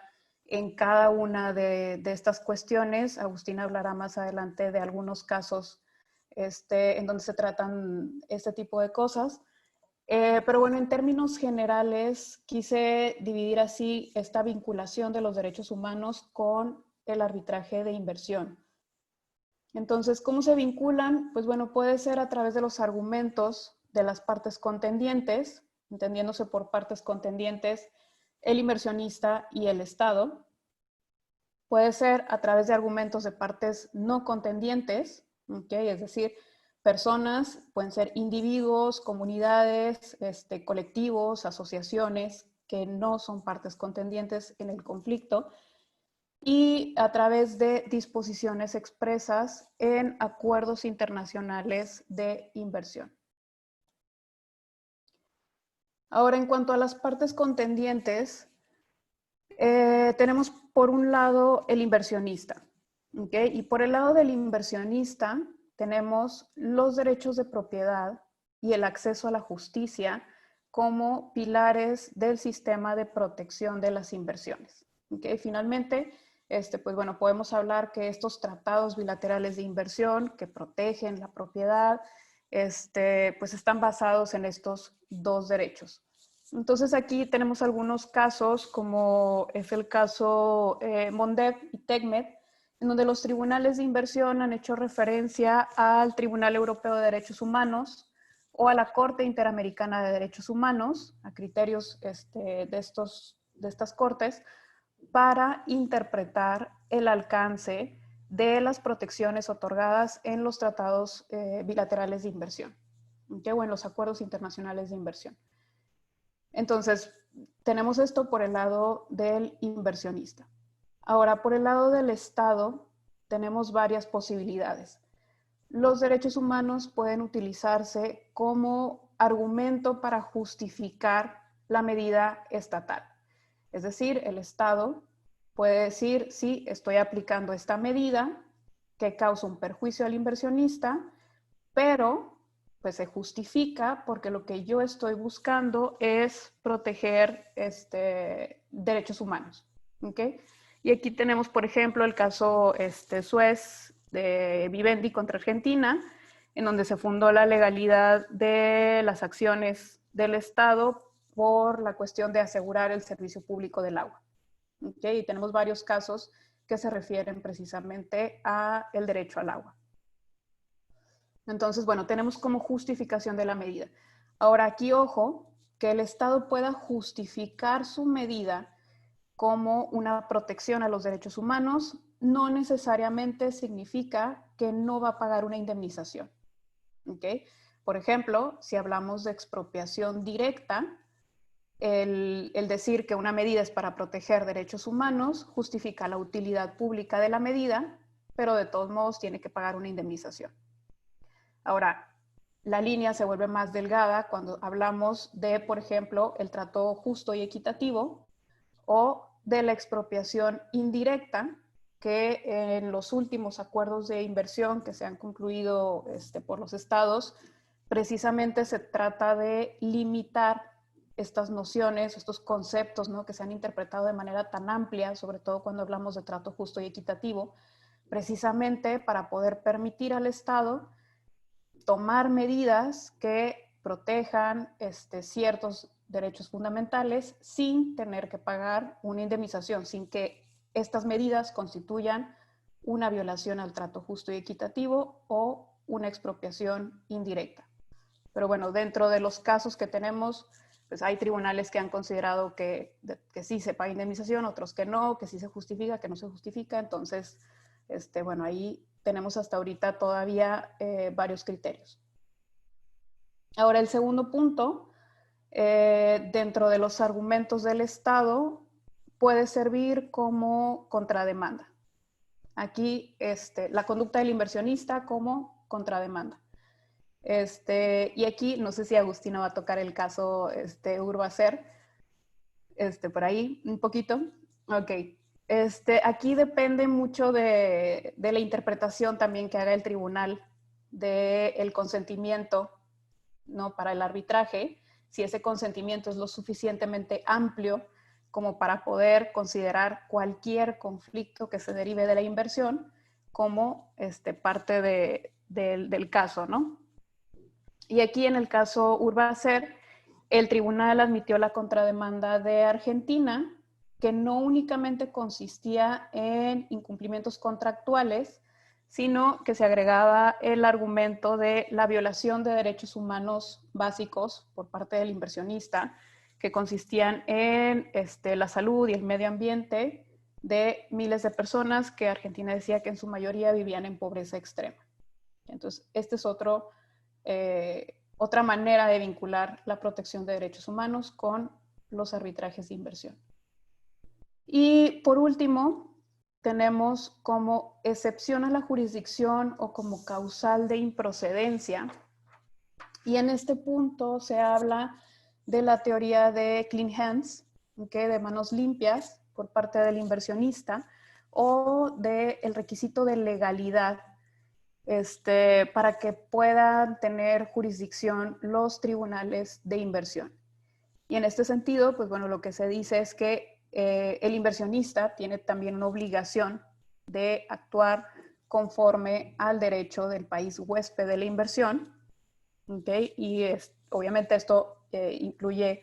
en cada una de estas cuestiones. Agustín hablará más adelante de algunos casos en donde se tratan este tipo de cosas. Pero bueno, en términos generales, quise dividir así esta vinculación de los derechos humanos con el arbitraje de inversión. Entonces, ¿cómo se vinculan? Pues bueno, puede ser a través de los argumentos de las partes contendientes, entendiéndose por partes contendientes el inversionista y el Estado. Puede ser a través de argumentos de partes no contendientes, ¿okay? Es decir, personas, pueden ser individuos, comunidades, colectivos, asociaciones que no son partes contendientes en el conflicto, y a través de disposiciones expresas en acuerdos internacionales de inversión. Ahora, en cuanto a las partes contendientes, tenemos por un lado el inversionista, ¿okay? Y por el lado del inversionista tenemos los derechos de propiedad y el acceso a la justicia como pilares del sistema de protección de las inversiones. ¿Okay? Finalmente, pues bueno, podemos hablar que estos tratados bilaterales de inversión que protegen la propiedad, pues están basados en estos dos derechos. Entonces aquí tenemos algunos casos, como es el caso Mondev y TECMED, en donde los tribunales de inversión han hecho referencia al Tribunal Europeo de Derechos Humanos o a la Corte Interamericana de Derechos Humanos, a criterios de estas cortes, para interpretar el alcance de las protecciones otorgadas en los tratados bilaterales de inversión, ¿okay? O en los acuerdos internacionales de inversión. Entonces, tenemos esto por el lado del inversionista. Ahora, por el lado del Estado, tenemos varias posibilidades. Los derechos humanos pueden utilizarse como argumento para justificar la medida estatal. Es decir, el Estado puede decir, sí, estoy aplicando esta medida que causa un perjuicio al inversionista, pero pues se justifica porque lo que yo estoy buscando es proteger derechos humanos. ¿Okay? Y aquí tenemos, por ejemplo, el caso Suez de Vivendi contra Argentina, en donde se fundó la legalidad de las acciones del Estado por la cuestión de asegurar el servicio público del agua. ¿Okay? Y tenemos varios casos que se refieren precisamente a el derecho al agua. Entonces, bueno, tenemos como justificación de la medida. Ahora, aquí, ojo, que el Estado pueda justificar su medida como una protección a los derechos humanos, no necesariamente significa que no va a pagar una indemnización. ¿Okay? Por ejemplo, si hablamos de expropiación directa, el decir que una medida es para proteger derechos humanos justifica la utilidad pública de la medida, pero de todos modos tiene que pagar una indemnización. Ahora, la línea se vuelve más delgada cuando hablamos de, por ejemplo, el trato justo y equitativo o de la expropiación indirecta, que en los últimos acuerdos de inversión que se han concluido por los estados, precisamente se trata de limitar estas nociones, estos conceptos, ¿no?, que se han interpretado de manera tan amplia, sobre todo cuando hablamos de trato justo y equitativo, precisamente para poder permitir al Estado tomar medidas que protejan ciertos derechos fundamentales sin tener que pagar una indemnización, sin que estas medidas constituyan una violación al trato justo y equitativo o una expropiación indirecta. Pero bueno, dentro de los casos que tenemos, pues hay tribunales que han considerado que sí se paga indemnización, otros que no, que sí se justifica, que no se justifica. Entonces, bueno, ahí tenemos hasta ahorita todavía varios criterios. Ahora, el segundo punto, dentro de los argumentos del Estado, puede servir como contrademanda. Aquí, la conducta del inversionista como contrademanda. Y aquí, no sé si Agustina va a tocar el caso Urbacer, por ahí un poquito. Ok. Aquí depende mucho de la interpretación también que haga el tribunal del consentimiento, ¿no?, para el arbitraje, si ese consentimiento es lo suficientemente amplio como para poder considerar cualquier conflicto que se derive de la inversión como parte del caso, ¿no? Y aquí en el caso Urbacer, el tribunal admitió la contrademanda de Argentina, que no únicamente consistía en incumplimientos contractuales, sino que se agregaba el argumento de la violación de derechos humanos básicos por parte del inversionista, que consistían en la salud y el medio ambiente de miles de personas que Argentina decía que en su mayoría vivían en pobreza extrema. Entonces, este es otra manera de vincular la protección de derechos humanos con los arbitrajes de inversión. Y por último, tenemos como excepción a la jurisdicción o como causal de improcedencia. Y en este punto se habla de la teoría de clean hands, ¿okay?, de manos limpias por parte del inversionista, o del requisito de legalidad para que puedan tener jurisdicción los tribunales de inversión. Y en este sentido, pues bueno, lo que se dice es que el inversionista tiene también una obligación de actuar conforme al derecho del país huésped de la inversión, ¿okay? Y obviamente esto incluye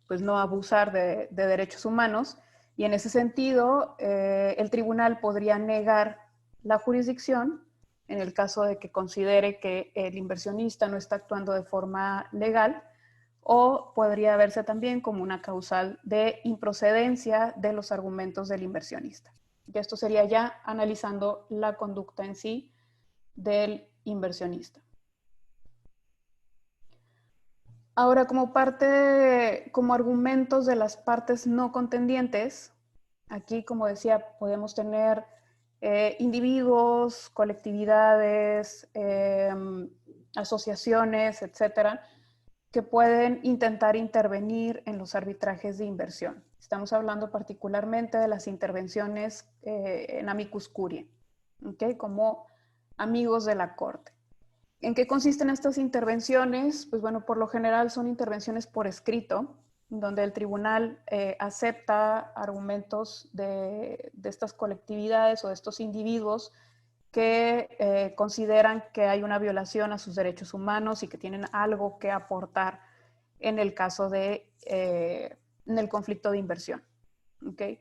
pues no abusar de derechos humanos, y en ese sentido el tribunal podría negar la jurisdicción en el caso de que considere que el inversionista no está actuando de forma legal, o podría verse también como una causal de improcedencia de los argumentos del inversionista. que esto sería ya analizando la conducta en sí del inversionista. Ahora, como argumentos de las partes no contendientes, aquí, como decía, podemos tener individuos, colectividades, asociaciones, etcétera, que pueden intentar intervenir en los arbitrajes de inversión. Estamos hablando particularmente de las intervenciones en amicus curiae, ¿okay? Como amigos de la corte. ¿En qué consisten estas intervenciones? Pues bueno, por lo general son intervenciones por escrito, donde el tribunal acepta argumentos de estas colectividades o de estos individuos que consideran que hay una violación a sus derechos humanos y que tienen algo que aportar en el caso de, en el conflicto de inversión. ¿Okay?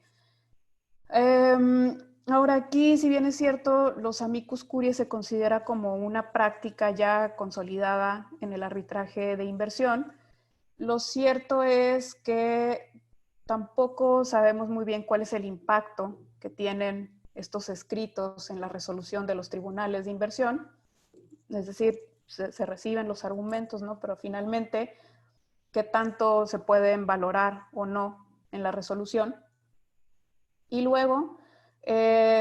Ahora aquí, si bien es cierto, los amicus curiae se considera como una práctica ya consolidada en el arbitraje de inversión. Lo cierto es que tampoco sabemos muy bien cuál es el impacto que tienen estos escritos en la resolución de los tribunales de inversión. Es decir, se reciben los argumentos, ¿no? Pero finalmente, ¿qué tanto se pueden valorar o no en la resolución? Y luego,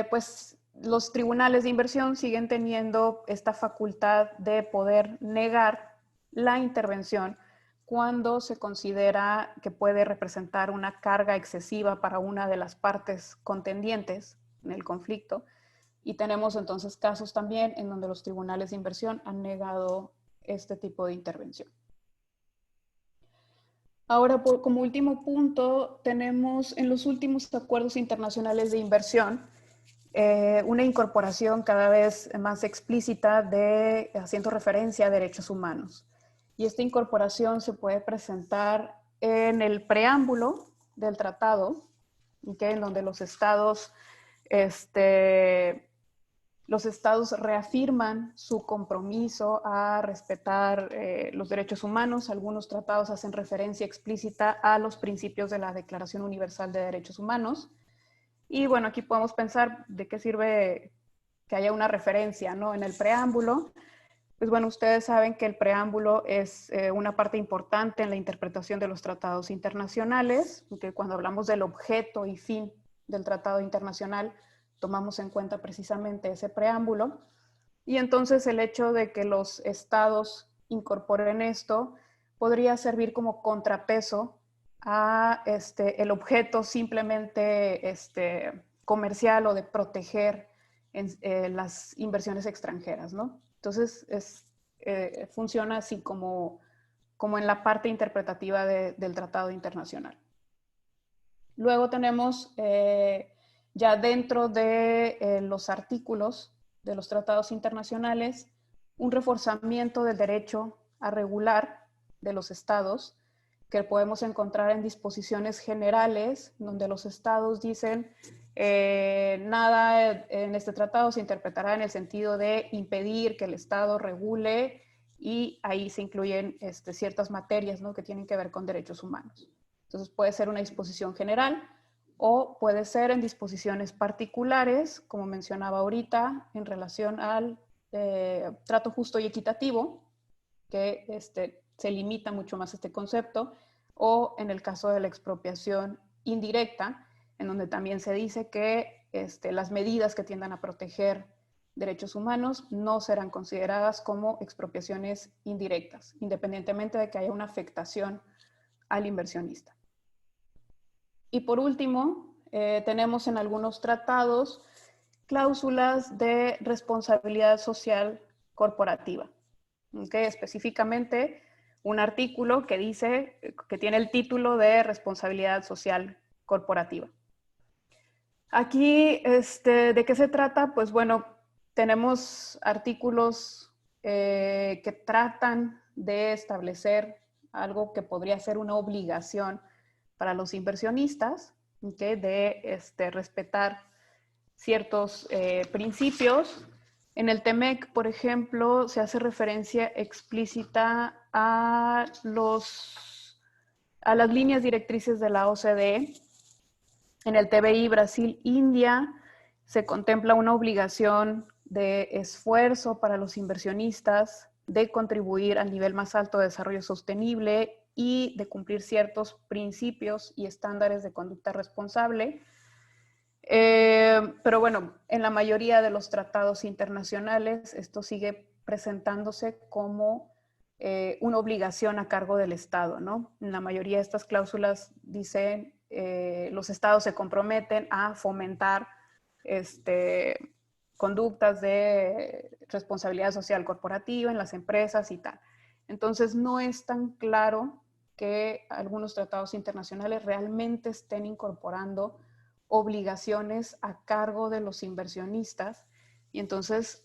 pues los tribunales de inversión siguen teniendo esta facultad de poder negar la intervención cuando se considera que puede representar una carga excesiva para una de las partes contendientes en el conflicto. Y tenemos entonces casos también en donde los tribunales de inversión han negado este tipo de intervención. Ahora, como último punto, tenemos en los últimos acuerdos internacionales de inversión una incorporación cada vez más explícita de haciendo referencia a derechos humanos. Y esta incorporación se puede presentar en el preámbulo del tratado, ¿okay? En donde los estados reafirman su compromiso a respetar los derechos humanos. Algunos tratados hacen referencia explícita a los principios de la Declaración Universal de Derechos Humanos. Y bueno, aquí podemos pensar de qué sirve que haya una referencia, ¿no? En el preámbulo. Pues bueno, ustedes saben que el preámbulo es una parte importante en la interpretación de los tratados internacionales, que cuando hablamos del objeto y fin del tratado internacional, tomamos en cuenta precisamente ese preámbulo. Y entonces el hecho de que los estados incorporen esto podría servir como contrapeso a el objeto simplemente comercial o de proteger las inversiones extranjeras, ¿no? Entonces funciona así como en la parte interpretativa del tratado internacional. Luego tenemos ya dentro de los artículos de los tratados internacionales un reforzamiento del derecho a regular de los estados que podemos encontrar en disposiciones generales donde los estados dicen nada en este tratado se interpretará en el sentido de impedir que el estado regule, y ahí se incluyen ciertas materias, ¿no? Que tienen que ver con derechos humanos. Entonces puede ser una disposición general o puede ser en disposiciones particulares, como mencionaba ahorita, en relación al trato justo y equitativo, que se limita mucho más este concepto, o en el caso de la expropiación indirecta, en donde también se dice que las medidas que tiendan a proteger derechos humanos no serán consideradas como expropiaciones indirectas, independientemente de que haya una afectación al inversionista. Y por último, tenemos en algunos tratados cláusulas de responsabilidad social corporativa, ¿okay? Específicamente un artículo que dice, que tiene el título de responsabilidad social corporativa. Aquí, ¿de qué se trata? Pues bueno, tenemos artículos que tratan de establecer algo que podría ser una obligación para los inversionistas, ¿okay? De respetar ciertos principios. En el TEMEC, por ejemplo, se hace referencia explícita a las líneas directrices de la OCDE. En el TBI Brasil-India se contempla una obligación de esfuerzo para los inversionistas de contribuir al nivel más alto de desarrollo sostenible y de cumplir ciertos principios y estándares de conducta responsable. Pero bueno, en la mayoría de los tratados internacionales esto sigue presentándose como una obligación a cargo del Estado, ¿no? En la mayoría de estas cláusulas dicen los estados se comprometen a fomentar conductas de responsabilidad social corporativa en las empresas y tal. Entonces no es tan claro que algunos tratados internacionales realmente estén incorporando obligaciones a cargo de los inversionistas, y entonces,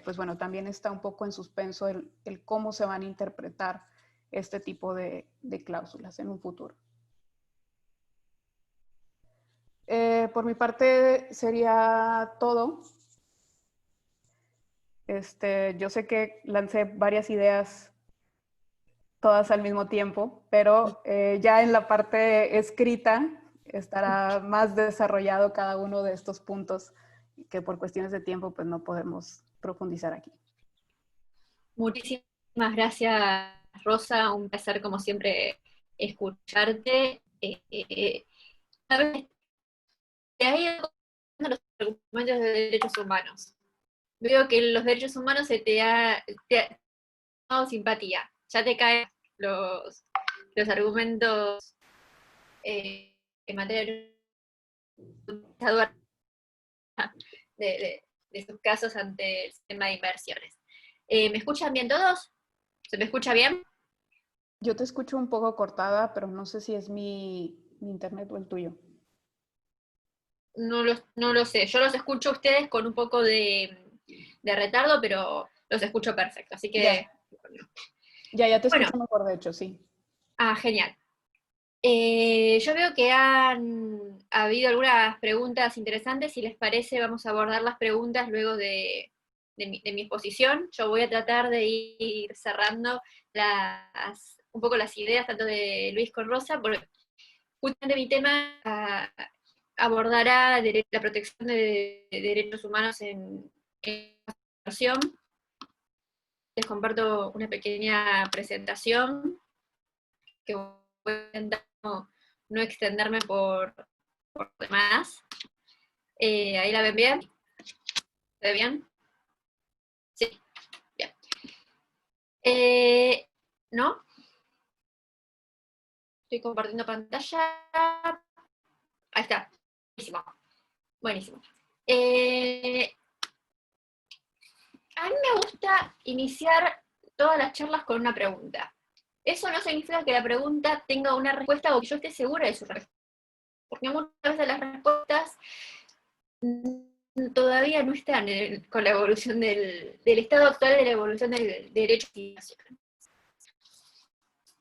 pues bueno, también está un poco en suspenso el cómo se van a interpretar este tipo de cláusulas en un futuro. Por mi parte sería todo. Yo sé que lancé varias ideas todas al mismo tiempo, pero ya en la parte escrita estará más desarrollado cada uno de estos puntos que por cuestiones de tiempo pues no podemos profundizar aquí. Muchísimas gracias, Rosa. Un placer, como siempre, escucharte. A ver, te has ido con los argumentos de derechos humanos. Veo que los derechos humanos te ha dado simpatía. Ya te caen los argumentos en materia de sus casos ante el sistema de inversiones. ¿Me escuchan bien todos? ¿Se me escucha bien? Yo te escucho un poco cortada, pero no sé si es mi internet o el tuyo. No lo sé. Yo los escucho a ustedes con un poco de retardo, pero los escucho perfecto. Así que... Ya te escucho mejor, de hecho, sí. Ah, genial. Yo veo que han habido algunas preguntas interesantes. Si les parece, vamos a abordar las preguntas luego de mi exposición. Yo voy a tratar de ir cerrando un poco las ideas, tanto de Luis con Rosa, porque justamente mi tema abordará la protección de derechos humanos en la inversión. Les comparto una pequeña presentación que voy a intentar no extenderme por demás. ¿Ahí la ven bien? ¿Se ve bien? Sí, bien. ¿No? Estoy compartiendo pantalla. Ahí está. Buenísimo. Buenísimo. A mí me gusta iniciar todas las charlas con una pregunta. Eso no significa que la pregunta tenga una respuesta o que yo esté segura de su respuesta. Porque muchas veces las respuestas todavía no están con la evolución del estado actual de la evolución del derecho de inversión.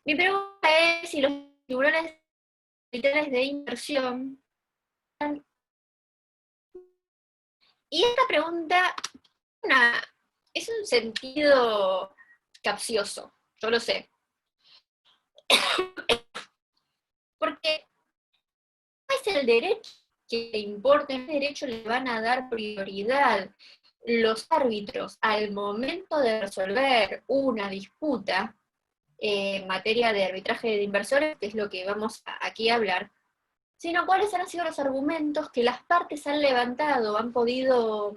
Mi pregunta es si los tribunales de inversión... Y esta pregunta es un sentido capcioso, yo lo sé. Porque no es el derecho que le importa, el derecho le van a dar prioridad los árbitros al momento de resolver una disputa en materia de arbitraje de inversores, que es lo que vamos aquí a hablar, sino cuáles han sido los argumentos que las partes han levantado, han podido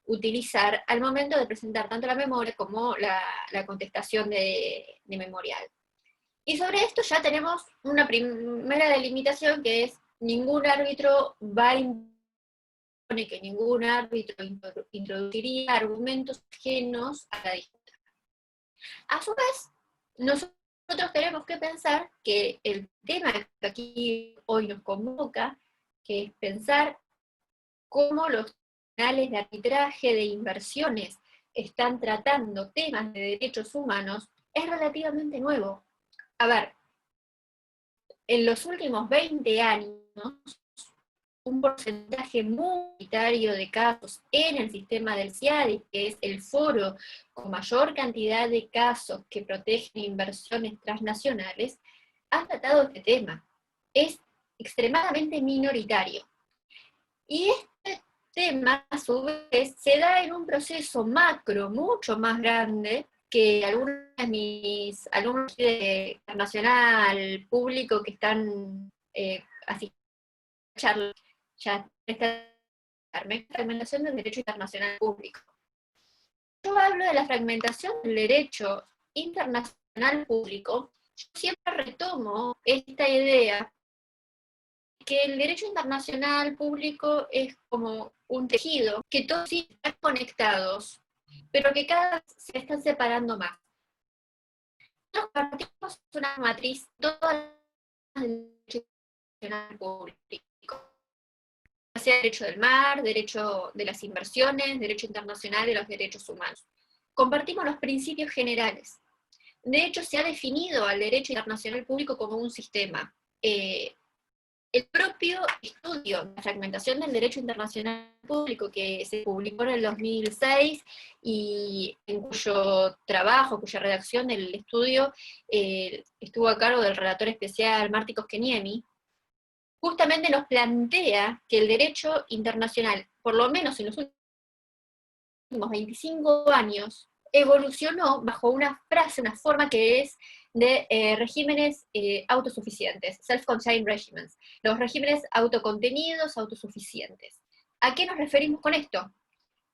utilizar al momento de presentar tanto la memoria como la contestación de memorial. Y sobre esto ya tenemos una primera delimitación, que es ningún árbitro va a imponer que ningún árbitro introduciría argumentos ajenos a la disputa. A su vez, nosotros tenemos que pensar que el tema que aquí hoy nos convoca, que es pensar cómo los tribunales de arbitraje de inversiones están tratando temas de derechos humanos, es relativamente nuevo. A ver, en los últimos 20 años, un porcentaje mayoritario de casos en el sistema del CIADI, que es el foro con mayor cantidad de casos que protegen inversiones transnacionales, han tratado este tema. Es extremadamente minoritario. Y este tema, a su vez, se da en un proceso macro mucho más grande que algunos de mis alumnos de internacional público que están así charlas, ya fragmentación del derecho internacional público. Yo hablo de la fragmentación del derecho internacional público, yo siempre retomo esta idea que el derecho internacional público es como un tejido, que todos sí están conectados, pero que cada vez se están separando más. Nosotros partimos una matriz, todas las del derecho internacional público, sea derecho del mar, derecho de las inversiones, derecho internacional de los derechos humanos. Compartimos los principios generales. De hecho, se ha definido al derecho internacional público como un sistema. El propio estudio de la fragmentación del derecho internacional público que se publicó en el 2006 y en cuyo trabajo, cuya redacción del estudio estuvo a cargo del relator especial Marty Koskeniemi, justamente nos plantea que el derecho internacional, por lo menos en los últimos 25 años, evolucionó bajo una frase, una forma que es de regímenes autosuficientes, self-contained regimens, los regímenes autocontenidos, autosuficientes. ¿A qué nos referimos con esto?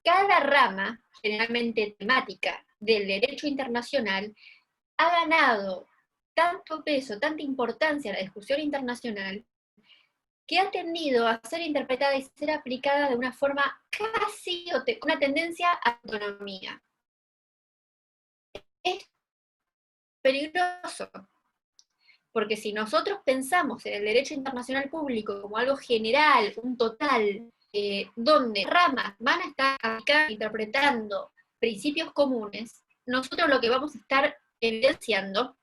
Cada rama, generalmente temática, del derecho internacional, ha ganado tanto peso, tanta importancia en la discusión internacional, que ha tendido a ser interpretada y ser aplicada de una forma casi, con una tendencia a autonomía. Es peligroso, porque si nosotros pensamos en el derecho internacional público como algo general, un total, donde ramas van a estar aplicando, interpretando principios comunes, nosotros lo que vamos a estar evidenciando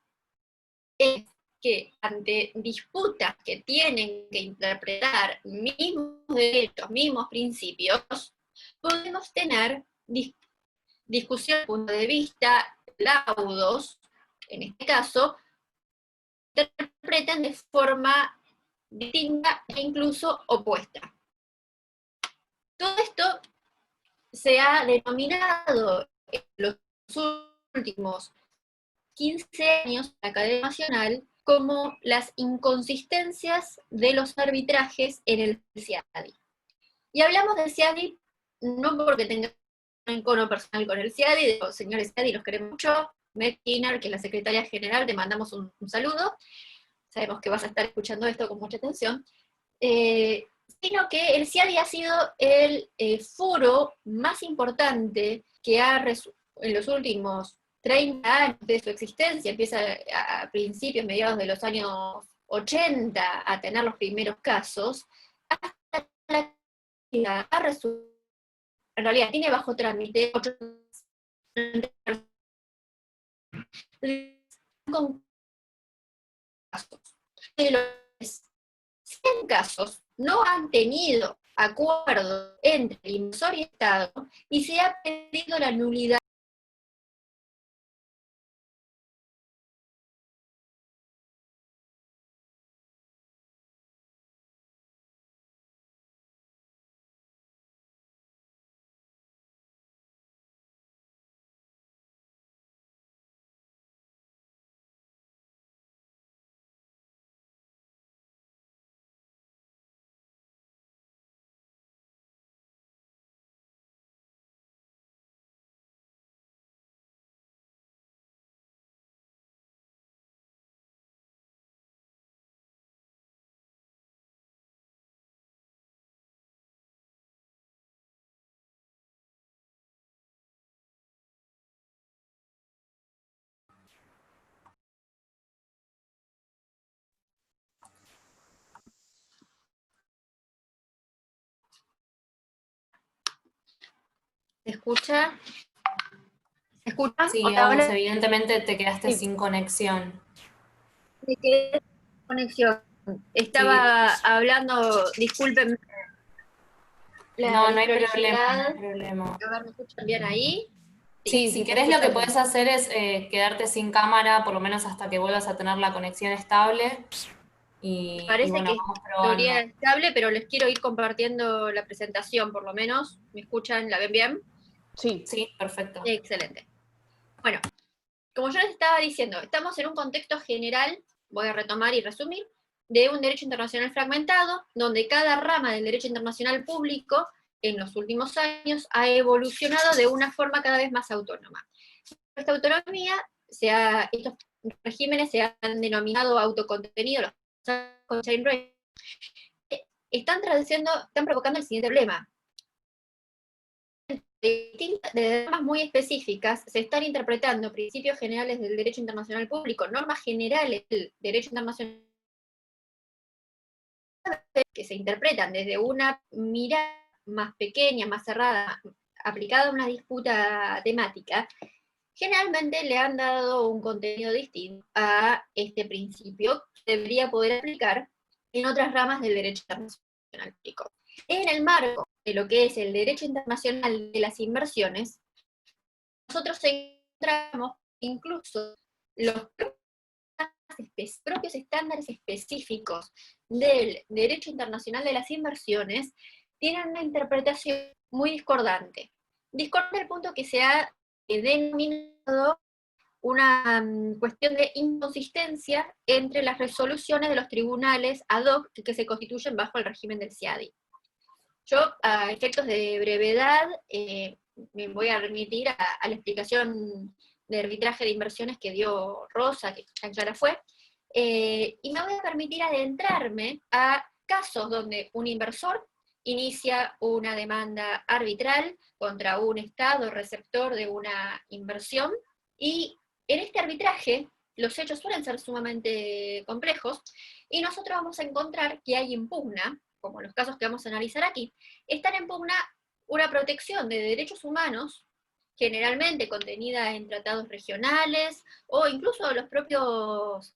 es que ante disputas que tienen que interpretar mismos derechos, mismos principios, podemos tener discusión, punto de vista, laudos, en este caso, interpreten de forma distinta e incluso opuesta. Todo esto se ha denominado en los últimos 15 años en la Academia Nacional como las inconsistencias de los arbitrajes en el CIADI. Y hablamos del CIADI no porque tenga un encono personal con el CIADI, los señores CIADI los queremos mucho, Meg Kinner, que es la secretaria general, te mandamos un saludo, sabemos que vas a estar escuchando esto con mucha atención, sino que el CIADI ha sido el foro más importante que ha en los últimos 30 años de su existencia, empieza a principios, mediados de los años 80 a tener los primeros casos, hasta la en realidad tiene bajo trámite 8 con casos. De los 100 casos no han tenido acuerdo entre el inversor y Estado y se ha pedido la nulidad. ¿Se escucha? ¿Se escucha? Sí, Hola, Agus, hola. evidentemente te quedaste Sí. sin conexión. Me quedé sin conexión. Estaba hablando, discúlpenme. No hay problema, desprolijidad. no hay problema. A ver, ¿me escuchan bien ahí? Sí, si querés lo que podés hacer es quedarte sin cámara, por lo menos hasta que vuelvas a tener la conexión estable. y Parece bueno, que vamos es teoría probando. estable, pero les quiero ir compartiendo la presentación, por lo menos. ¿Me escuchan? ¿La ven bien? Sí. Sí, perfecto. Excelente. Bueno, como yo les estaba diciendo, estamos en un contexto general, voy a retomar y resumir, de un derecho internacional fragmentado, donde cada rama del derecho internacional público en los últimos años ha evolucionado de una forma cada vez más autónoma. Esta autonomía, estos regímenes se han denominado autocontenidos, los chain regime, están provocando el siguiente problema. De normas muy específicas se están interpretando principios generales del derecho internacional público, normas generales del derecho internacional que se interpretan desde una mirada más pequeña, más cerrada, aplicada a una disputa temática, generalmente le han dado un contenido distinto a este principio que debería poder aplicar en otras ramas del derecho internacional público. En el marco de lo que es el derecho internacional de las inversiones, nosotros encontramos incluso los propios estándares específicos del derecho internacional de las inversiones tienen una interpretación muy discordante. Discordante al punto que se ha denominado una cuestión de inconsistencia entre las resoluciones de los tribunales ad hoc que se constituyen bajo el régimen del CIADI. Yo, a efectos de brevedad, me voy a remitir a la explicación de arbitraje de inversiones que dio Rosa, que tan clara fue, y me voy a permitir adentrarme a casos donde un inversor inicia una demanda arbitral contra un Estado receptor de una inversión, y en este arbitraje los hechos suelen ser sumamente complejos, y nosotros vamos a encontrar que hay en pugna, como los casos que vamos a analizar aquí, están en pugna una protección de derechos humanos, generalmente contenida en tratados regionales, o incluso los propios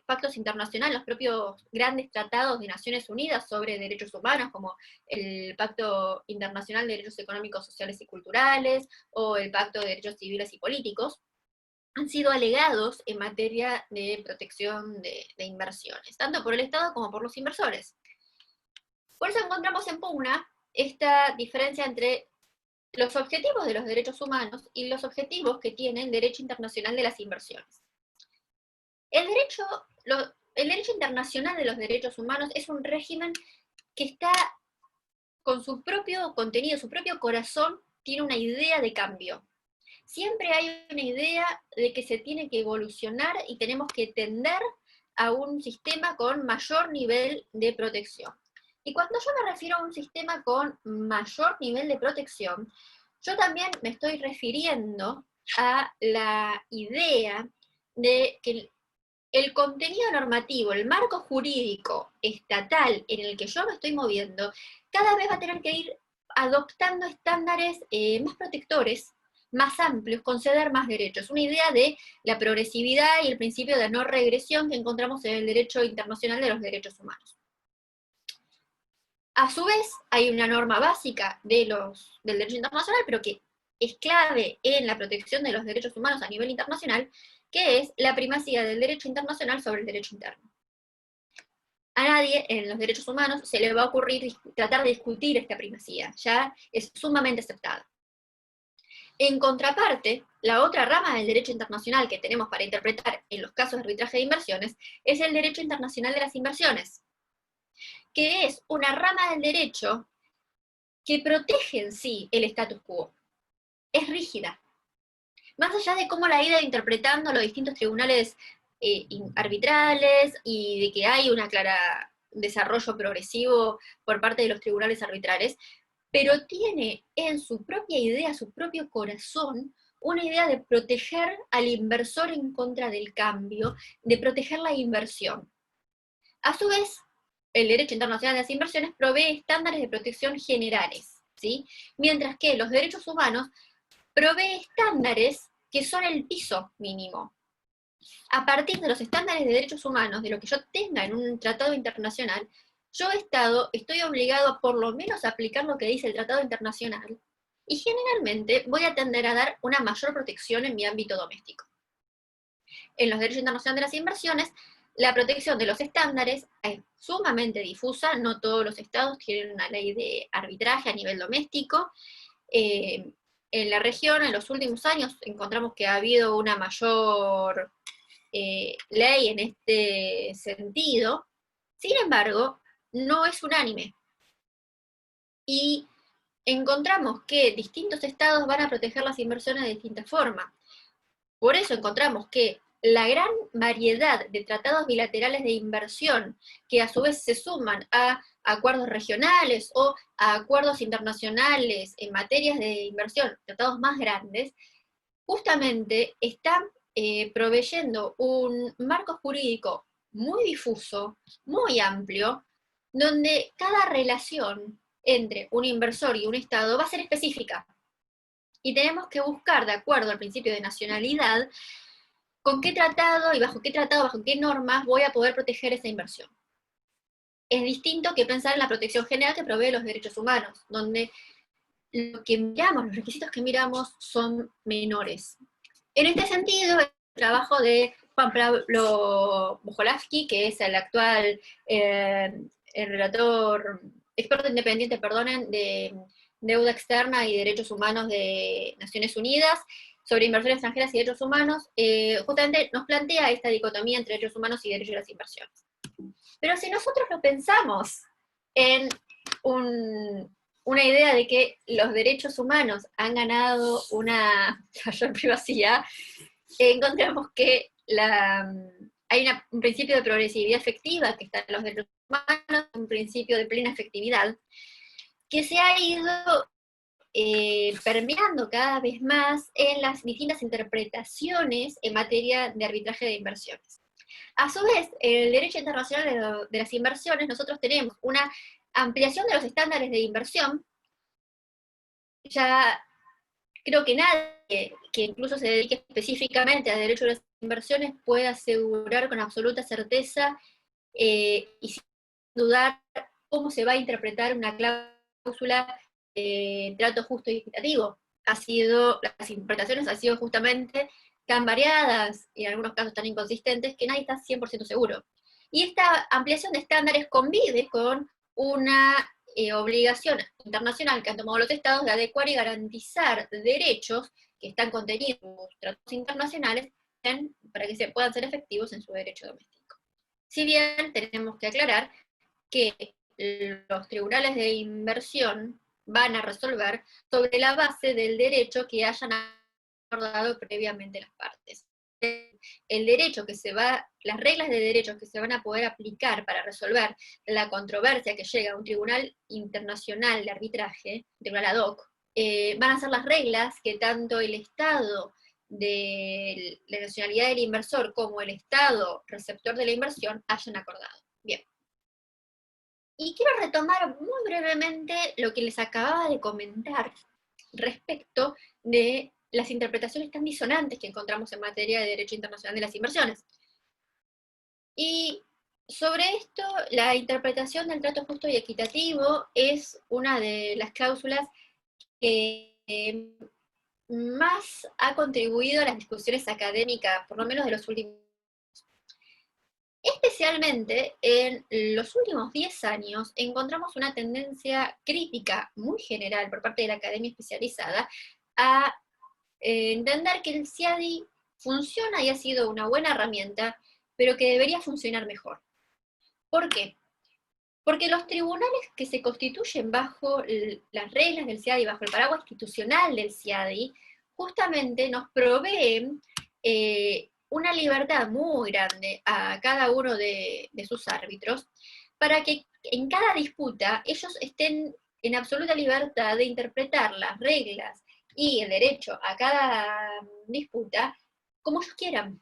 pactos internacionales, los propios grandes tratados de Naciones Unidas sobre derechos humanos, como el Pacto Internacional de Derechos Económicos, Sociales y Culturales, o el Pacto de Derechos Civiles y Políticos, han sido alegados en materia de protección de inversiones, tanto por el Estado como por los inversores. Por eso encontramos en pugna esta diferencia entre los objetivos de los derechos humanos y los objetivos que tiene el derecho internacional de las inversiones. El derecho internacional de los derechos humanos es un régimen que está con su propio contenido, su propio corazón, tiene una idea de cambio. Siempre hay una idea de que se tiene que evolucionar y tenemos que tender a un sistema con mayor nivel de protección. Y cuando yo me refiero a un sistema con mayor nivel de protección, yo también me estoy refiriendo a la idea de que el contenido normativo, el marco jurídico estatal en el que yo me estoy moviendo, cada vez va a tener que ir adoptando estándares más protectores, más amplios, conceder más derechos. Una idea de la progresividad y el principio de no regresión que encontramos en el derecho internacional de los derechos humanos. A su vez, hay una norma básica del derecho internacional, pero que es clave en la protección de los derechos humanos a nivel internacional, que es la primacía del derecho internacional sobre el derecho interno. A nadie en los derechos humanos se le va a ocurrir tratar de discutir esta primacía, ya es sumamente aceptada. En contraparte, la otra rama del derecho internacional que tenemos para interpretar en los casos de arbitraje de inversiones es el derecho internacional de las inversiones, que es una rama del derecho que protege en sí el status quo. Es rígida. Más allá de cómo la ha ido interpretando los distintos tribunales arbitrales y de que hay un clara desarrollo progresivo por parte de los tribunales arbitrales, pero tiene en su propia idea, su propio corazón, una idea de proteger al inversor en contra del cambio, de proteger la inversión. A su vez, el derecho internacional de las inversiones provee estándares de protección generales, ¿sí? Mientras que los derechos humanos provee estándares que son el piso mínimo. A partir de los estándares de derechos humanos, de lo que yo tenga en un tratado internacional, yo estoy obligado a por lo menos aplicar lo que dice el tratado internacional, y generalmente voy a tender a dar una mayor protección en mi ámbito doméstico. En los derechos internacionales de las inversiones, La protección de los estándares es sumamente difusa, no todos los estados tienen una ley de arbitraje a nivel doméstico. En la región, en los últimos años, encontramos que ha habido una mayor ley en este sentido. Sin embargo, no es unánime. Y encontramos que distintos estados van a proteger las inversiones de distintas formas. Por eso encontramos que la gran variedad de tratados bilaterales de inversión, que a su vez se suman a acuerdos regionales o a acuerdos internacionales en materias de inversión, tratados más grandes, justamente están proveyendo un marco jurídico muy difuso, muy amplio, donde cada relación entre un inversor y un Estado va a ser específica. Y tenemos que buscar, de acuerdo al principio de nacionalidad, con qué tratado y bajo qué normas voy a poder proteger esa inversión. Es distinto que pensar en la protección general que provee los derechos humanos, donde lo que miramos, los requisitos que miramos son menores. En este sentido, el trabajo de Juan Pablo Bojolavsky, que es el actual el relator, experto independiente, perdonen, de deuda externa y derechos humanos de Naciones Unidas, sobre inversiones extranjeras y derechos humanos, justamente nos plantea esta dicotomía entre derechos humanos y derechos de las inversiones. Pero si nosotros lo pensamos en una idea de que los derechos humanos han ganado una mayor privacidad, encontramos que hay un principio de progresividad efectiva que está en los derechos humanos, un principio de plena efectividad, que se ha ido permeando cada vez más en las distintas interpretaciones en materia de arbitraje de inversiones. A su vez, en el derecho internacional de las inversiones, nosotros tenemos una ampliación de los estándares de inversión. Ya creo que nadie que incluso se dedique específicamente al derecho de las inversiones puede asegurar con absoluta certeza y sin dudar cómo se va a interpretar una cláusula de trato justo y equitativo. Las interpretaciones han sido justamente tan variadas y en algunos casos tan inconsistentes que nadie está 100% seguro. Y esta ampliación de estándares convive con una obligación internacional que han tomado los estados de adecuar y garantizar derechos que están contenidos en los tratados internacionales para que puedan ser efectivos en su derecho doméstico. Si bien tenemos que aclarar que los tribunales de inversión van a resolver sobre la base del derecho que hayan acordado previamente las partes. El derecho las reglas de derecho que se van a poder aplicar para resolver la controversia que llega a un tribunal internacional de arbitraje, tribunal ad hoc, van a ser las reglas que tanto el Estado de la nacionalidad del inversor como el Estado receptor de la inversión hayan acordado. Bien. Y quiero retomar muy brevemente lo que les acababa de comentar respecto de las interpretaciones tan disonantes que encontramos en materia de derecho internacional de las inversiones. Y sobre esto, la interpretación del trato justo y equitativo es una de las cláusulas que más ha contribuido a las discusiones académicas, por lo menos de los últimos años. Especialmente en los últimos 10 años encontramos una tendencia crítica muy general por parte de la academia especializada a entender que el CIADI funciona y ha sido una buena herramienta, pero que debería funcionar mejor. ¿Por qué? Porque los tribunales que se constituyen bajo las reglas del CIADI, bajo el paraguas institucional del CIADI, justamente nos proveen una libertad muy grande a cada uno de sus árbitros, para que en cada disputa ellos estén en absoluta libertad de interpretar las reglas y el derecho a cada disputa como ellos quieran.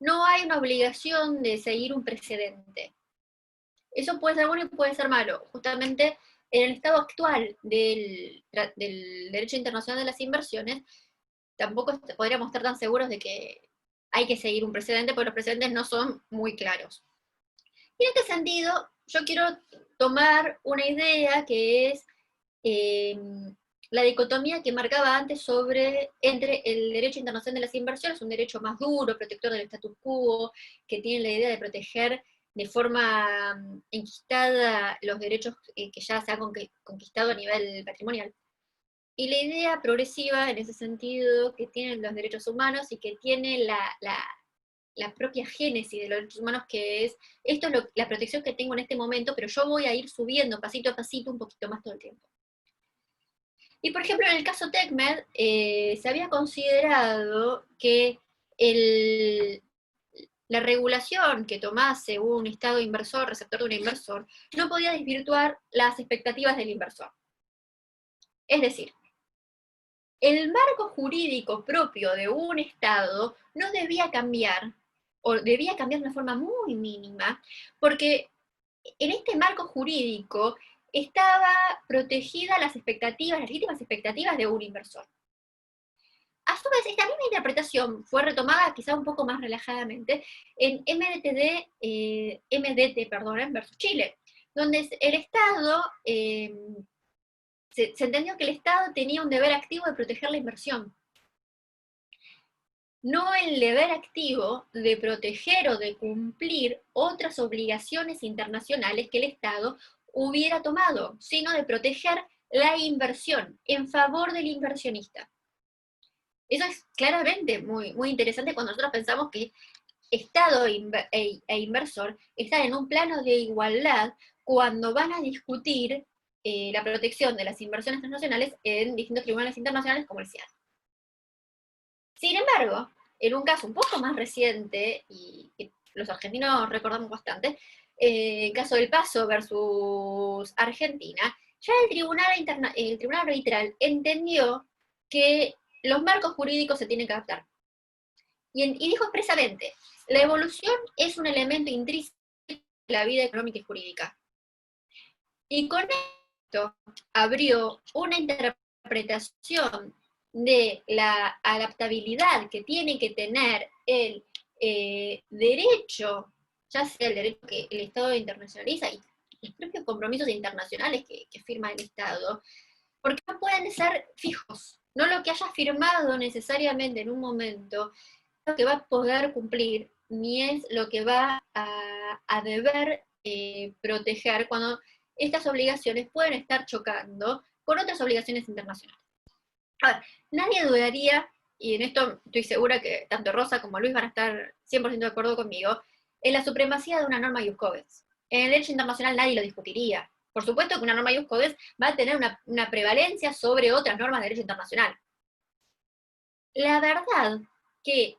No hay una obligación de seguir un precedente. Eso puede ser bueno y puede ser malo. Justamente en el estado actual del derecho internacional de las inversiones, tampoco podríamos estar tan seguros de que hay que seguir un precedente, porque los precedentes no son muy claros. Y en este sentido, yo quiero tomar una idea que es la dicotomía que marcaba antes entre el derecho internacional de las inversiones, un derecho más duro, protector del status quo, que tiene la idea de proteger de forma enquistada los derechos que ya se han conquistado a nivel patrimonial. Y la idea progresiva, en ese sentido, que tienen los derechos humanos y que tiene la propia génesis de los derechos humanos, que es, esto es la protección que tengo en este momento, pero yo voy a ir subiendo pasito a pasito un poquito más todo el tiempo. Y por ejemplo, en el caso TECMED, se había considerado que la regulación que tomase un Estado inversor, receptor de un inversor, no podía desvirtuar las expectativas del inversor. Es decir, el marco jurídico propio de un Estado no debía cambiar, o debía cambiar de una forma muy mínima, porque en este marco jurídico estaba protegida las legítimas expectativas de un inversor. A su vez, esta misma interpretación fue retomada quizá un poco más relajadamente en MDT versus Chile, donde el Estado, se entendió que el Estado tenía un deber activo de proteger la inversión, no el deber activo de proteger o de cumplir otras obligaciones internacionales que el Estado hubiera tomado, sino de proteger la inversión en favor del inversionista. Eso es claramente muy, muy interesante cuando nosotros pensamos que Estado e inversor están en un plano de igualdad cuando van a discutir la protección de las inversiones transnacionales en distintos tribunales internacionales como el CIAD. Sin embargo, en un caso un poco más reciente, y los argentinos recordamos bastante, el caso del Paso versus Argentina, ya el Tribunal Arbitral entendió que los marcos jurídicos se tienen que adaptar. Y dijo expresamente, la evolución es un elemento intrínseco de la vida económica y jurídica. Y con esto abrió una interpretación de la adaptabilidad que tiene que tener el derecho, ya sea el derecho que el Estado internacionaliza y los propios compromisos internacionales que firma el Estado, porque no pueden ser fijos, no lo que haya firmado necesariamente en un momento, lo que va a poder cumplir, ni es lo que va a deber proteger cuando estas obligaciones pueden estar chocando con otras obligaciones internacionales. A ver, nadie dudaría, y en esto estoy segura que tanto Rosa como Luis van a estar 100% de acuerdo conmigo, en la supremacía de una norma ius cogens. En el derecho internacional nadie lo discutiría. Por supuesto que una norma ius cogens va a tener una prevalencia sobre otras normas de derecho internacional. La verdad que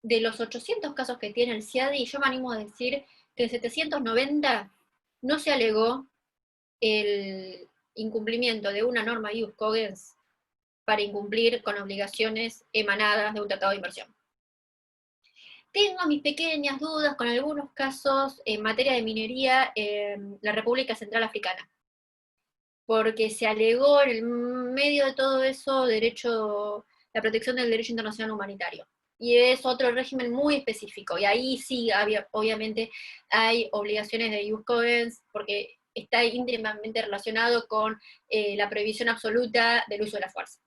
de los 800 casos que tiene el CIADI, yo me animo a decir que en 790 no se alegó el incumplimiento de una norma ius cogens para incumplir con obligaciones emanadas de un tratado de inversión. Tengo mis pequeñas dudas con algunos casos en materia de minería en la República Central Africana, porque se alegó en el medio de todo eso la protección del derecho internacional humanitario. Y es otro régimen muy específico, y ahí sí, obviamente, hay obligaciones de ius cogens, porque está íntimamente relacionado con la prohibición absoluta del uso de la fuerza.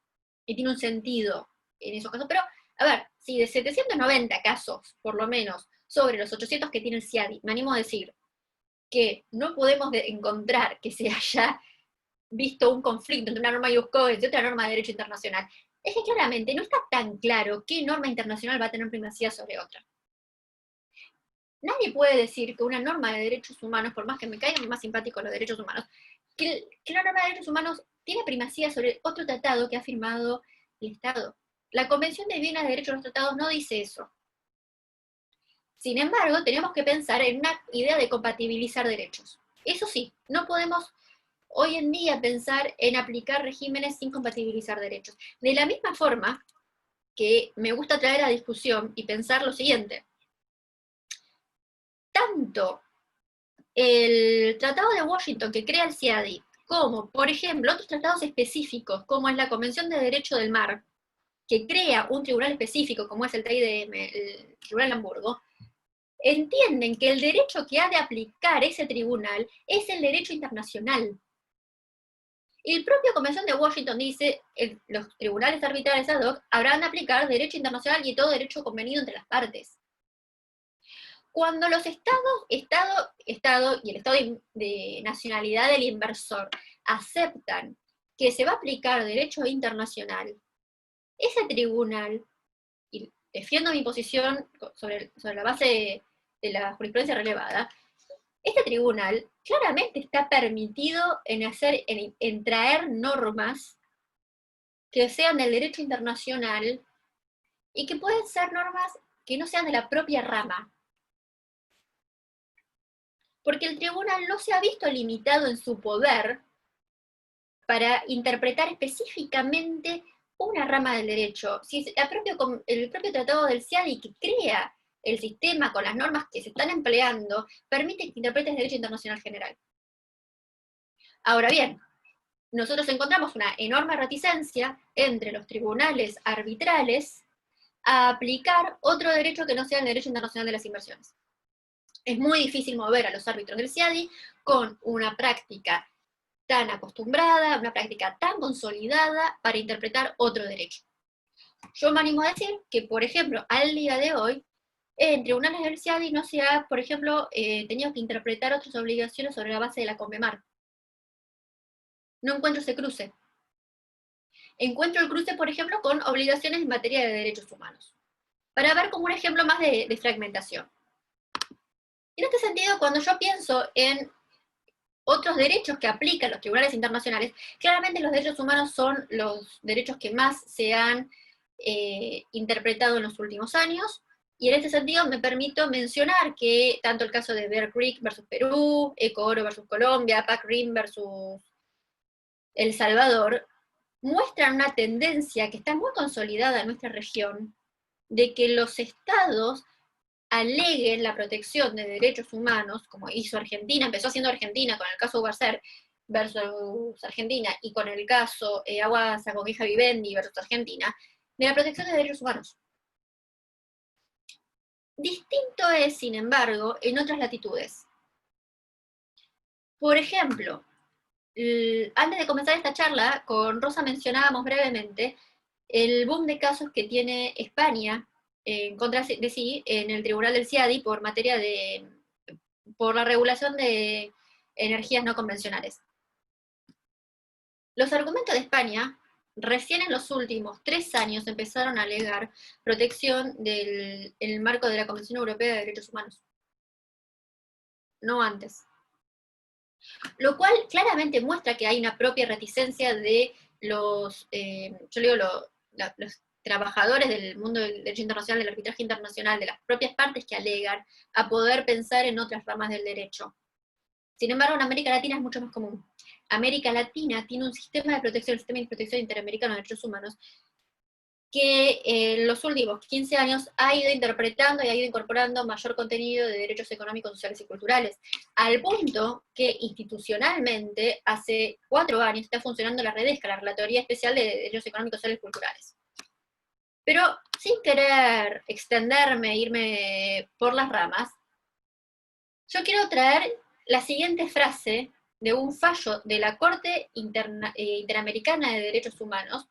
Y tiene un sentido en esos casos, pero, a ver, si de 790 casos, por lo menos, sobre los 800 que tiene el CIADI, me animo a decir que no podemos encontrar que se haya visto un conflicto entre una norma ius cogens y otra norma de derecho internacional, es que claramente no está tan claro qué norma internacional va a tener primacía sobre otra. Nadie puede decir que una norma de derechos humanos, por más que me caigan más simpáticos los derechos humanos, que una norma de derechos humanos tiene primacía sobre otro tratado que ha firmado el Estado. La Convención de Viena de Derechos de los Tratados no dice eso. Sin embargo, tenemos que pensar en una idea de compatibilizar derechos. Eso sí, no podemos hoy en día pensar en aplicar regímenes sin compatibilizar derechos. De la misma forma que me gusta traer a discusión y pensar lo siguiente. Tanto el Tratado de Washington que crea el CIADI, como, por ejemplo, otros tratados específicos, como es la Convención de Derecho del Mar, que crea un tribunal específico, como es el TIDM, el Tribunal de Hamburgo, entienden que el derecho que ha de aplicar ese tribunal es el derecho internacional. Y el propio Convención de Washington dice, los tribunales arbitrales ad hoc habrán de aplicar derecho internacional y todo derecho convenido entre las partes. Cuando los Estado y el Estado de nacionalidad del inversor aceptan que se va a aplicar derecho internacional, ese tribunal, y defiendo mi posición sobre la base de la jurisprudencia relevada, este tribunal claramente está permitido en traer normas que sean del derecho internacional y que pueden ser normas que no sean de la propia rama. Porque el tribunal no se ha visto limitado en su poder para interpretar específicamente una rama del derecho. Si el propio tratado del CIADI, que crea el sistema con las normas que se están empleando, permite que interpretes derecho internacional general. Ahora bien, nosotros encontramos una enorme reticencia entre los tribunales arbitrales a aplicar otro derecho que no sea el derecho internacional de las inversiones. Es muy difícil mover a los árbitros del CIADI con una práctica tan acostumbrada, una práctica tan consolidada para interpretar otro derecho. Yo me animo a decir que, por ejemplo, al día de hoy, en tribunales del CIADI no se ha, por ejemplo, tenido que interpretar otras obligaciones sobre la base de la CONMEMAR. No encuentro ese cruce. Encuentro el cruce, por ejemplo, con obligaciones en materia de derechos humanos, para ver como un ejemplo más de fragmentación. En este sentido, cuando yo pienso en otros derechos que aplican los tribunales internacionales, claramente los derechos humanos son los derechos que más se han interpretado en los últimos años, y en este sentido me permito mencionar que tanto el caso de Bear Creek versus Perú, Ecooro versus Colombia, PAC-RIM versus El Salvador, muestran una tendencia que está muy consolidada en nuestra región, de que los estados aleguen la protección de derechos humanos, como hizo Argentina, empezó haciendo Argentina con el caso Ugarcer versus Argentina, y con el caso Agua Saconquija Vivendi versus Argentina, de la protección de derechos humanos. Distinto es, sin embargo, en otras latitudes. Por ejemplo, antes de comenzar esta charla, con Rosa mencionábamos brevemente el boom de casos que tiene España en contra de sí en el Tribunal del CIADI por la regulación de energías no convencionales. Los argumentos de España, recién en los últimos 3 años empezaron a alegar protección en el marco de la Convención Europea de Derechos Humanos. No antes. Lo cual claramente muestra que hay una propia reticencia de los trabajadores del mundo del derecho internacional, del arbitraje internacional, de las propias partes que alegan, a poder pensar en otras ramas del derecho. Sin embargo, en América Latina es mucho más común. América Latina tiene un sistema de protección, el sistema de protección interamericano de derechos humanos, que en los últimos 15 años ha ido interpretando y ha ido incorporando mayor contenido de derechos económicos, sociales y culturales, al punto que institucionalmente hace 4 años está funcionando la REDESCA, la Relatoría Especial de Derechos Económicos, Sociales y Culturales. Pero sin querer extenderme, irme por las ramas, yo quiero traer la siguiente frase de un fallo de la Corte Interamericana de Derechos Humanos,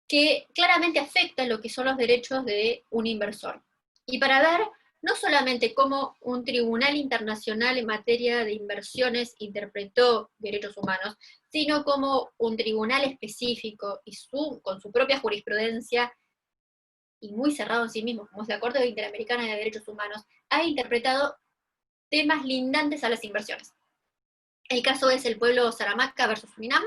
que claramente afecta lo que son los derechos de un inversor. Y para ver no solamente cómo un tribunal internacional en materia de inversiones interpretó derechos humanos, sino cómo un tribunal específico y con su propia jurisprudencia, y muy cerrado en sí mismo, como es la Corte Interamericana de Derechos Humanos, ha interpretado temas lindantes a las inversiones. El caso es el pueblo Saramaca versus Surinam,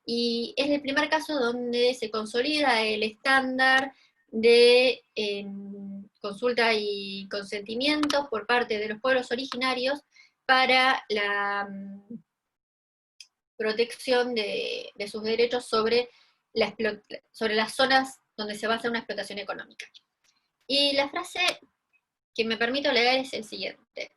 y es el primer caso donde se consolida el estándar de consulta y consentimiento por parte de los pueblos originarios para la protección de sus derechos sobre las zonas donde se va a hacer una explotación económica. Y la frase que me permito leer es el siguiente: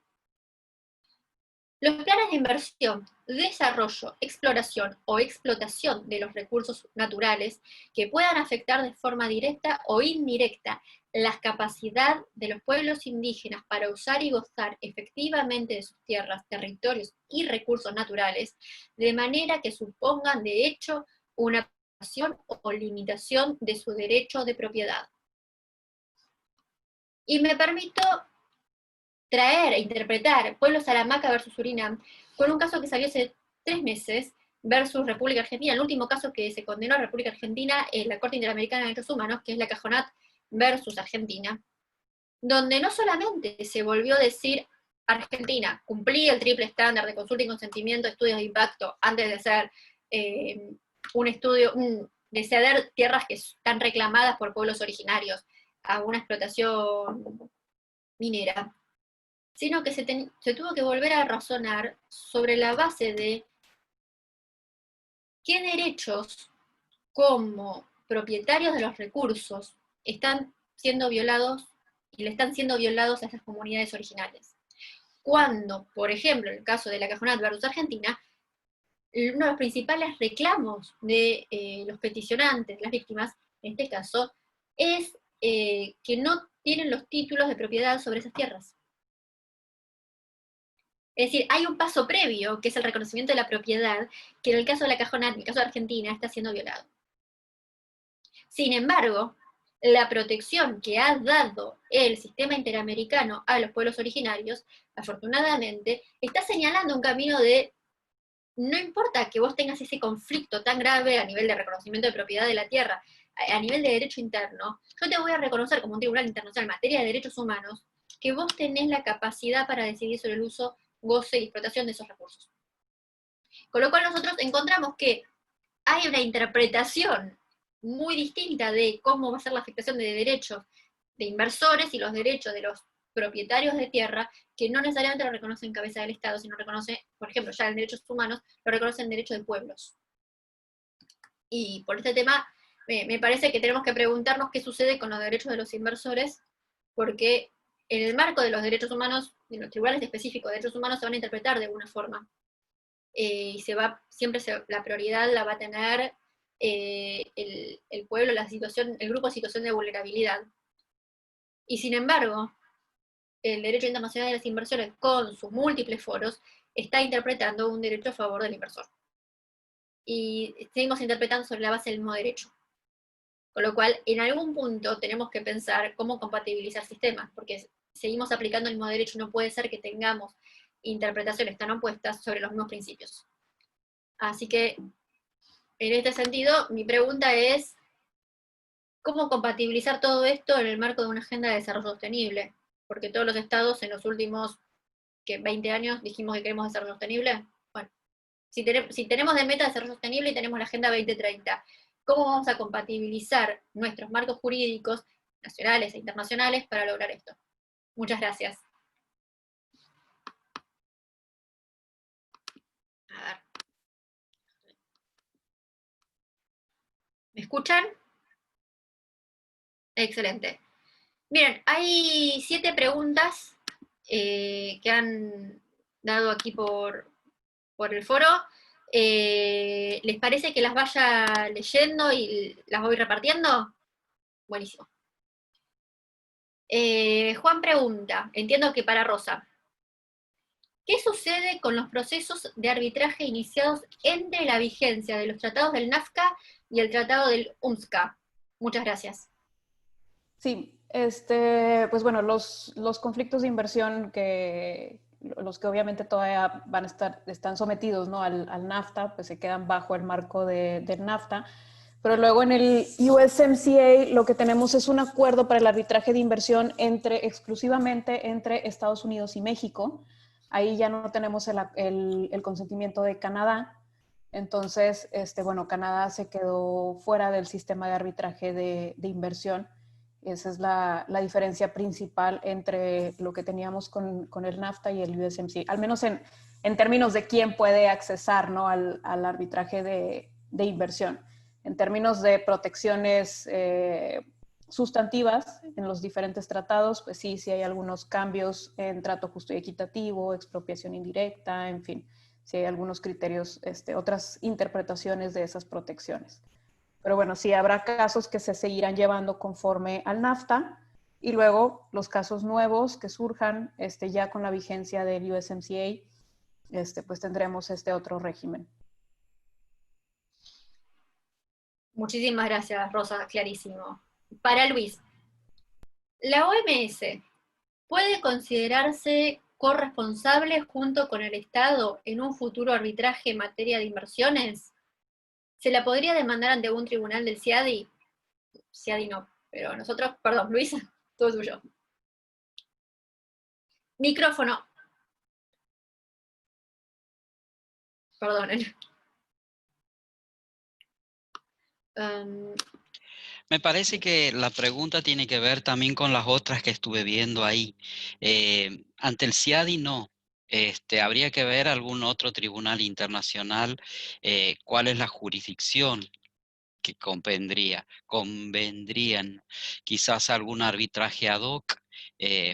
Los planes de inversión, desarrollo, exploración o explotación de los recursos naturales que puedan afectar de forma directa o indirecta la capacidad de los pueblos indígenas para usar y gozar efectivamente de sus tierras, territorios y recursos naturales, de manera que supongan de hecho una privación o limitación de su derecho de propiedad. Y me permito traer e interpretar Pueblo Salamaca versus Surinam con un caso que salió hace 3 meses versus República Argentina, el último caso que se condenó a República Argentina en la Corte Interamericana de Derechos Humanos, que es la Cajonat versus Argentina, donde no solamente se volvió a decir Argentina cumplía el triple estándar de consulta y consentimiento, estudios de impacto, antes de hacer un estudio, de ceder tierras que están reclamadas por pueblos originarios a una explotación minera, sino que se tuvo que volver a razonar sobre la base de qué derechos como propietarios de los recursos están siendo violados y le están siendo violados a esas comunidades originales. Cuando, por ejemplo, en el caso de la Cajonat versus Argentina, uno de los principales reclamos de los peticionantes, las víctimas, en este caso, es que no tienen los títulos de propiedad sobre esas tierras. Es decir, hay un paso previo, que es el reconocimiento de la propiedad, que en el caso de la Cajonat, en el caso de Argentina, está siendo violado. Sin embargo, la protección que ha dado el sistema interamericano a los pueblos originarios, afortunadamente, está señalando un camino de no importa que vos tengas ese conflicto tan grave a nivel de reconocimiento de propiedad de la tierra, a nivel de derecho interno, yo te voy a reconocer como un tribunal internacional en materia de derechos humanos que vos tenés la capacidad para decidir sobre el uso, goce y explotación de esos recursos. Con lo cual nosotros encontramos que hay una interpretación muy distinta de cómo va a ser la afectación de derechos de inversores y los derechos de los propietarios de tierra, que no necesariamente lo reconocen cabeza del Estado, sino reconoce, por ejemplo, ya en derechos humanos, lo reconocen derechos de pueblos. Y por este tema, me parece que tenemos que preguntarnos qué sucede con los derechos de los inversores, porque en el marco de los derechos humanos, en los tribunales específicos de derechos humanos, se van a interpretar de alguna forma. Y la prioridad la va a tener el pueblo, el grupo en situación de vulnerabilidad. Y sin embargo, el derecho internacional de las inversiones, con sus múltiples foros, está interpretando un derecho a favor del inversor. Y seguimos interpretando sobre la base del mismo derecho. Con lo cual, en algún punto tenemos que pensar cómo compatibilizar sistemas, porque seguimos aplicando el mismo derecho, no puede ser que tengamos interpretaciones tan opuestas sobre los mismos principios. Así que, en este sentido, mi pregunta es, ¿cómo compatibilizar todo esto en el marco de una agenda de desarrollo sostenible? Porque todos los estados en los últimos 20 años dijimos que queremos desarrollo sostenible. Bueno, si tenemos de meta desarrollo sostenible y tenemos la Agenda 2030, ¿cómo vamos a compatibilizar nuestros marcos jurídicos nacionales e internacionales para lograr esto? Muchas gracias. A ver. ¿Me escuchan? Excelente. Miren, hay 7 preguntas que han dado aquí por el foro. ¿Les parece que las vaya leyendo y las voy repartiendo? Buenísimo. Juan pregunta, entiendo que para Rosa, ¿qué sucede con los procesos de arbitraje iniciados entre la vigencia de los tratados del NAFTA y el tratado del UNSCA? Muchas gracias. Sí, pues bueno, los conflictos de inversión los que obviamente todavía están sometidos, ¿no?, al NAFTA, pues se quedan bajo el marco del NAFTA. Pero luego en el USMCA lo que tenemos es un acuerdo para el arbitraje de inversión exclusivamente entre Estados Unidos y México. Ahí ya no tenemos el consentimiento de Canadá. Entonces, bueno, Canadá se quedó fuera del sistema de arbitraje de inversión. Esa es la diferencia principal entre lo que teníamos con el NAFTA y el USMCA, al menos en términos de quién puede accesar, ¿no?, al arbitraje de inversión. En términos de protecciones sustantivas en los diferentes tratados, pues sí hay algunos cambios en trato justo y equitativo, expropiación indirecta, en fin, sí hay algunos criterios, otras interpretaciones de esas protecciones. Pero bueno, sí habrá casos que se seguirán llevando conforme al NAFTA, y luego los casos nuevos que surjan ya con la vigencia del USMCA, pues tendremos otro régimen. Muchísimas gracias, Rosa, clarísimo. Para Luis, ¿la OMS puede considerarse corresponsable junto con el Estado en un futuro arbitraje en materia de inversiones? ¿Se la podría demandar ante un tribunal del CIADI? CIADI no, pero nosotros, perdón, Luis, todo tuyo. Micrófono. Perdonen. Me parece que la pregunta tiene que ver también con las otras que estuve viendo ahí. Ante el CIADI no. Habría que ver algún otro tribunal internacional, cuál es la jurisdicción que convendrían quizás algún arbitraje ad hoc,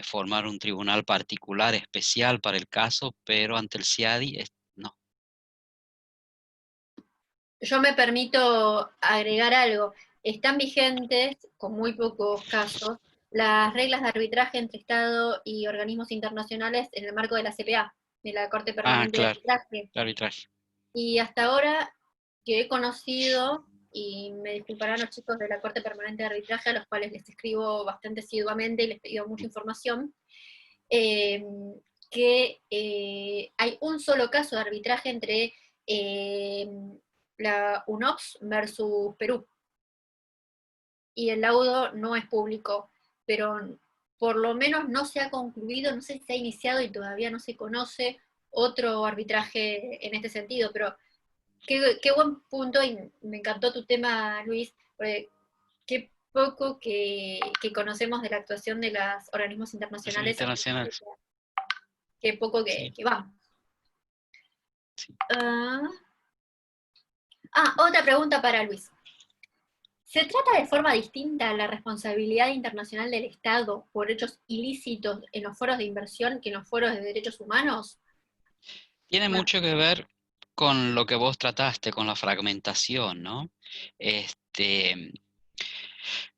formar un tribunal particular especial para el caso, pero ante el CIADI no. Yo me permito agregar algo. Están vigentes, con muy pocos casos, las reglas de arbitraje entre Estado y organismos internacionales en el marco de la CPA, de la Corte Permanente de Claro, Arbitraje. el arbitraje. Y hasta ahora que he conocido, y me disculparán los chicos de la Corte Permanente de Arbitraje, a los cuales les escribo bastante asiduamente y les pido mucha información, que hay un solo caso de arbitraje entre la UNOPS versus Perú. Y el laudo no es público, pero por lo menos no se ha concluido, no sé si se ha iniciado y todavía no se conoce otro arbitraje en este sentido, pero qué buen punto, y me encantó tu tema, Luis, porque qué poco que conocemos de la actuación de los organismos internacionales. Qué poco que vamos. Sí. Otra pregunta para Luis. ¿Se trata de forma distinta la responsabilidad internacional del Estado por hechos ilícitos en los foros de inversión que en los foros de derechos humanos? Tiene mucho que ver con lo que vos trataste, con la fragmentación, ¿no? El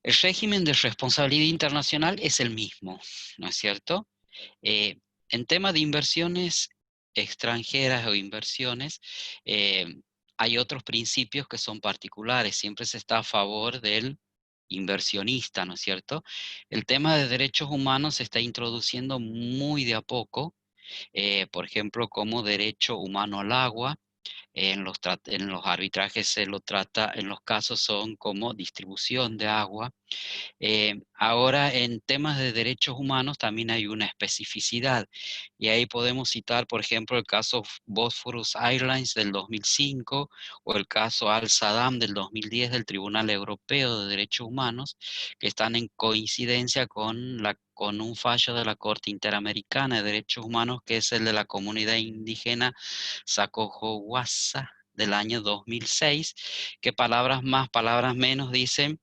régimen de responsabilidad internacional es el mismo, ¿no es cierto? En tema de inversiones extranjeras o inversiones, hay otros principios que son particulares. Siempre se está a favor del inversionista, ¿no es cierto? El tema de derechos humanos se está introduciendo muy de a poco, por ejemplo, como derecho humano al agua. En los arbitrajes se lo trata, en los casos son como distribución de agua. Ahora, en temas de derechos humanos también hay una especificidad, y ahí podemos citar, por ejemplo, el caso Bosphorus Airlines del 2005 o el caso Al-Saddam del 2010 del Tribunal Europeo de Derechos Humanos, que están en coincidencia con un fallo de la Corte Interamericana de Derechos Humanos, que es el de la comunidad indígena Sacojohuasa del año 2006, que palabras más, palabras menos dicen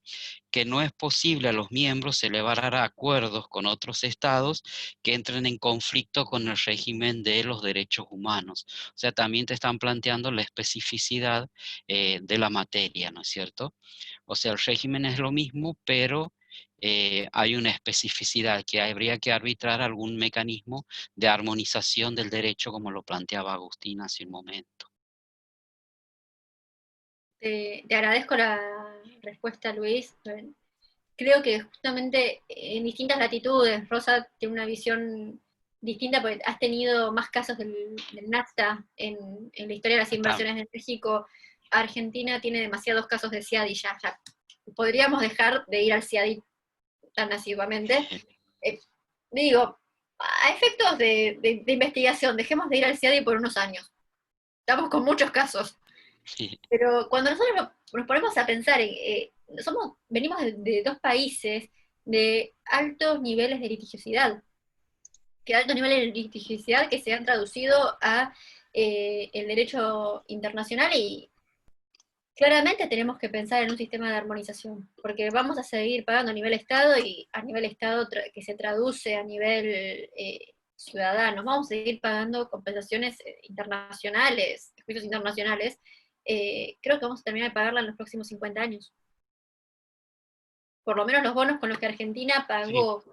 que no es posible a los miembros celebrar acuerdos con otros estados que entren en conflicto con el régimen de los derechos humanos. O sea, también te están planteando la especificidad de la materia, ¿no es cierto? O sea, el régimen es lo mismo, pero hay una especificidad que habría que arbitrar algún mecanismo de armonización del derecho, como lo planteaba Agustín hace un momento. Te agradezco la respuesta, Luis. Creo que justamente en distintas latitudes, Rosa tiene una visión distinta porque has tenido más casos del NAFTA en la historia de las inversiones en México. Argentina tiene demasiados casos de CIADI ya. Podríamos dejar de ir al CIADI tan asiduamente. Digo, a efectos de investigación, dejemos de ir al CIADI por unos años. Estamos con muchos casos. Sí. Pero cuando nosotros nos ponemos a pensar, venimos de dos países de altos niveles de litigiosidad, que se han traducido a el derecho internacional, y claramente tenemos que pensar en un sistema de armonización, porque vamos a seguir pagando a nivel Estado y a nivel Estado que se traduce a nivel ciudadanos. Vamos a seguir pagando compensaciones internacionales, juicios internacionales. Creo que vamos a terminar de pagarla en los próximos 50 años. Por lo menos los bonos con los que Argentina pagó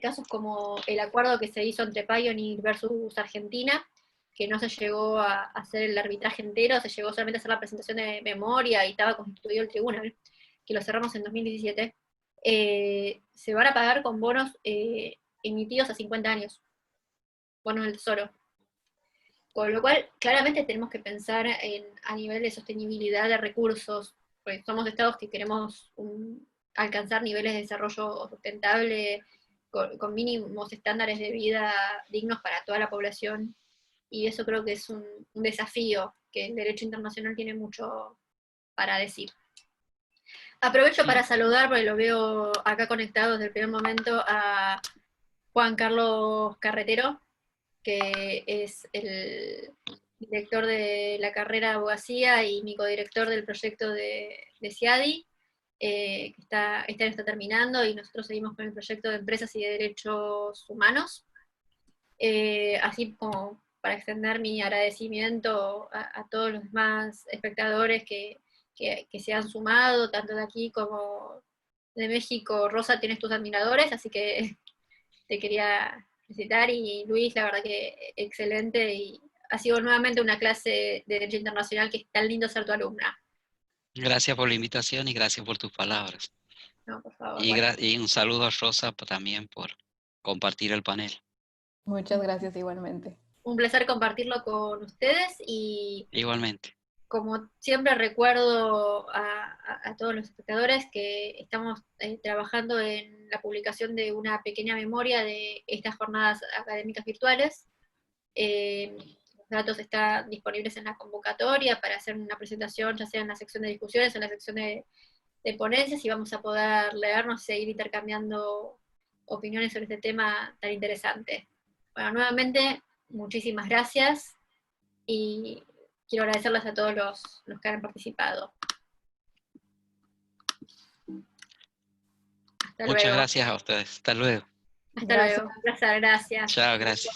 casos como el acuerdo que se hizo entre Pioneer versus Argentina, que no se llegó a hacer el arbitraje entero, se llegó solamente a hacer la presentación de memoria y estaba constituido el tribunal, que lo cerramos en 2017, se van a pagar con bonos emitidos a 50 años, bonos del Tesoro. Con lo cual, claramente tenemos que pensar a nivel de sostenibilidad de recursos, pues somos estados que queremos alcanzar niveles de desarrollo sustentable con mínimos estándares de vida dignos para toda la población, y eso creo que es un desafío que el derecho internacional tiene mucho para decir. Aprovecho para saludar, porque lo veo acá conectado desde el primer momento, a Juan Carlos Carretero, que es el director de la carrera de abogacía y mi codirector del proyecto de CIADI, que este año está terminando, y nosotros seguimos con el proyecto de empresas y de derechos humanos. Así como para extender mi agradecimiento a todos los demás espectadores que se han sumado, tanto de aquí como de México. Rosa, tienes tus admiradores, así que te quería felicitar, y Luis, la verdad que excelente, y ha sido nuevamente una clase de Derecho Internacional que es tan lindo ser tu alumna. Gracias por la invitación y gracias por tus palabras. No, por favor. Y un saludo a Rosa también por compartir el panel. Muchas gracias igualmente. Un placer compartirlo con ustedes, y igualmente, como siempre recuerdo a todos los espectadores que estamos trabajando en la publicación de una pequeña memoria de estas jornadas académicas virtuales. Los datos están disponibles en la convocatoria para hacer una presentación, ya sea en la sección de discusiones o en la sección de ponencias, y vamos a poder leernos y seguir intercambiando opiniones sobre este tema tan interesante. Bueno, nuevamente, muchísimas gracias, y quiero agradecerles a todos los que han participado. Muchas gracias a ustedes. Hasta luego. Hasta luego. Un placer, gracias. Chao, gracias.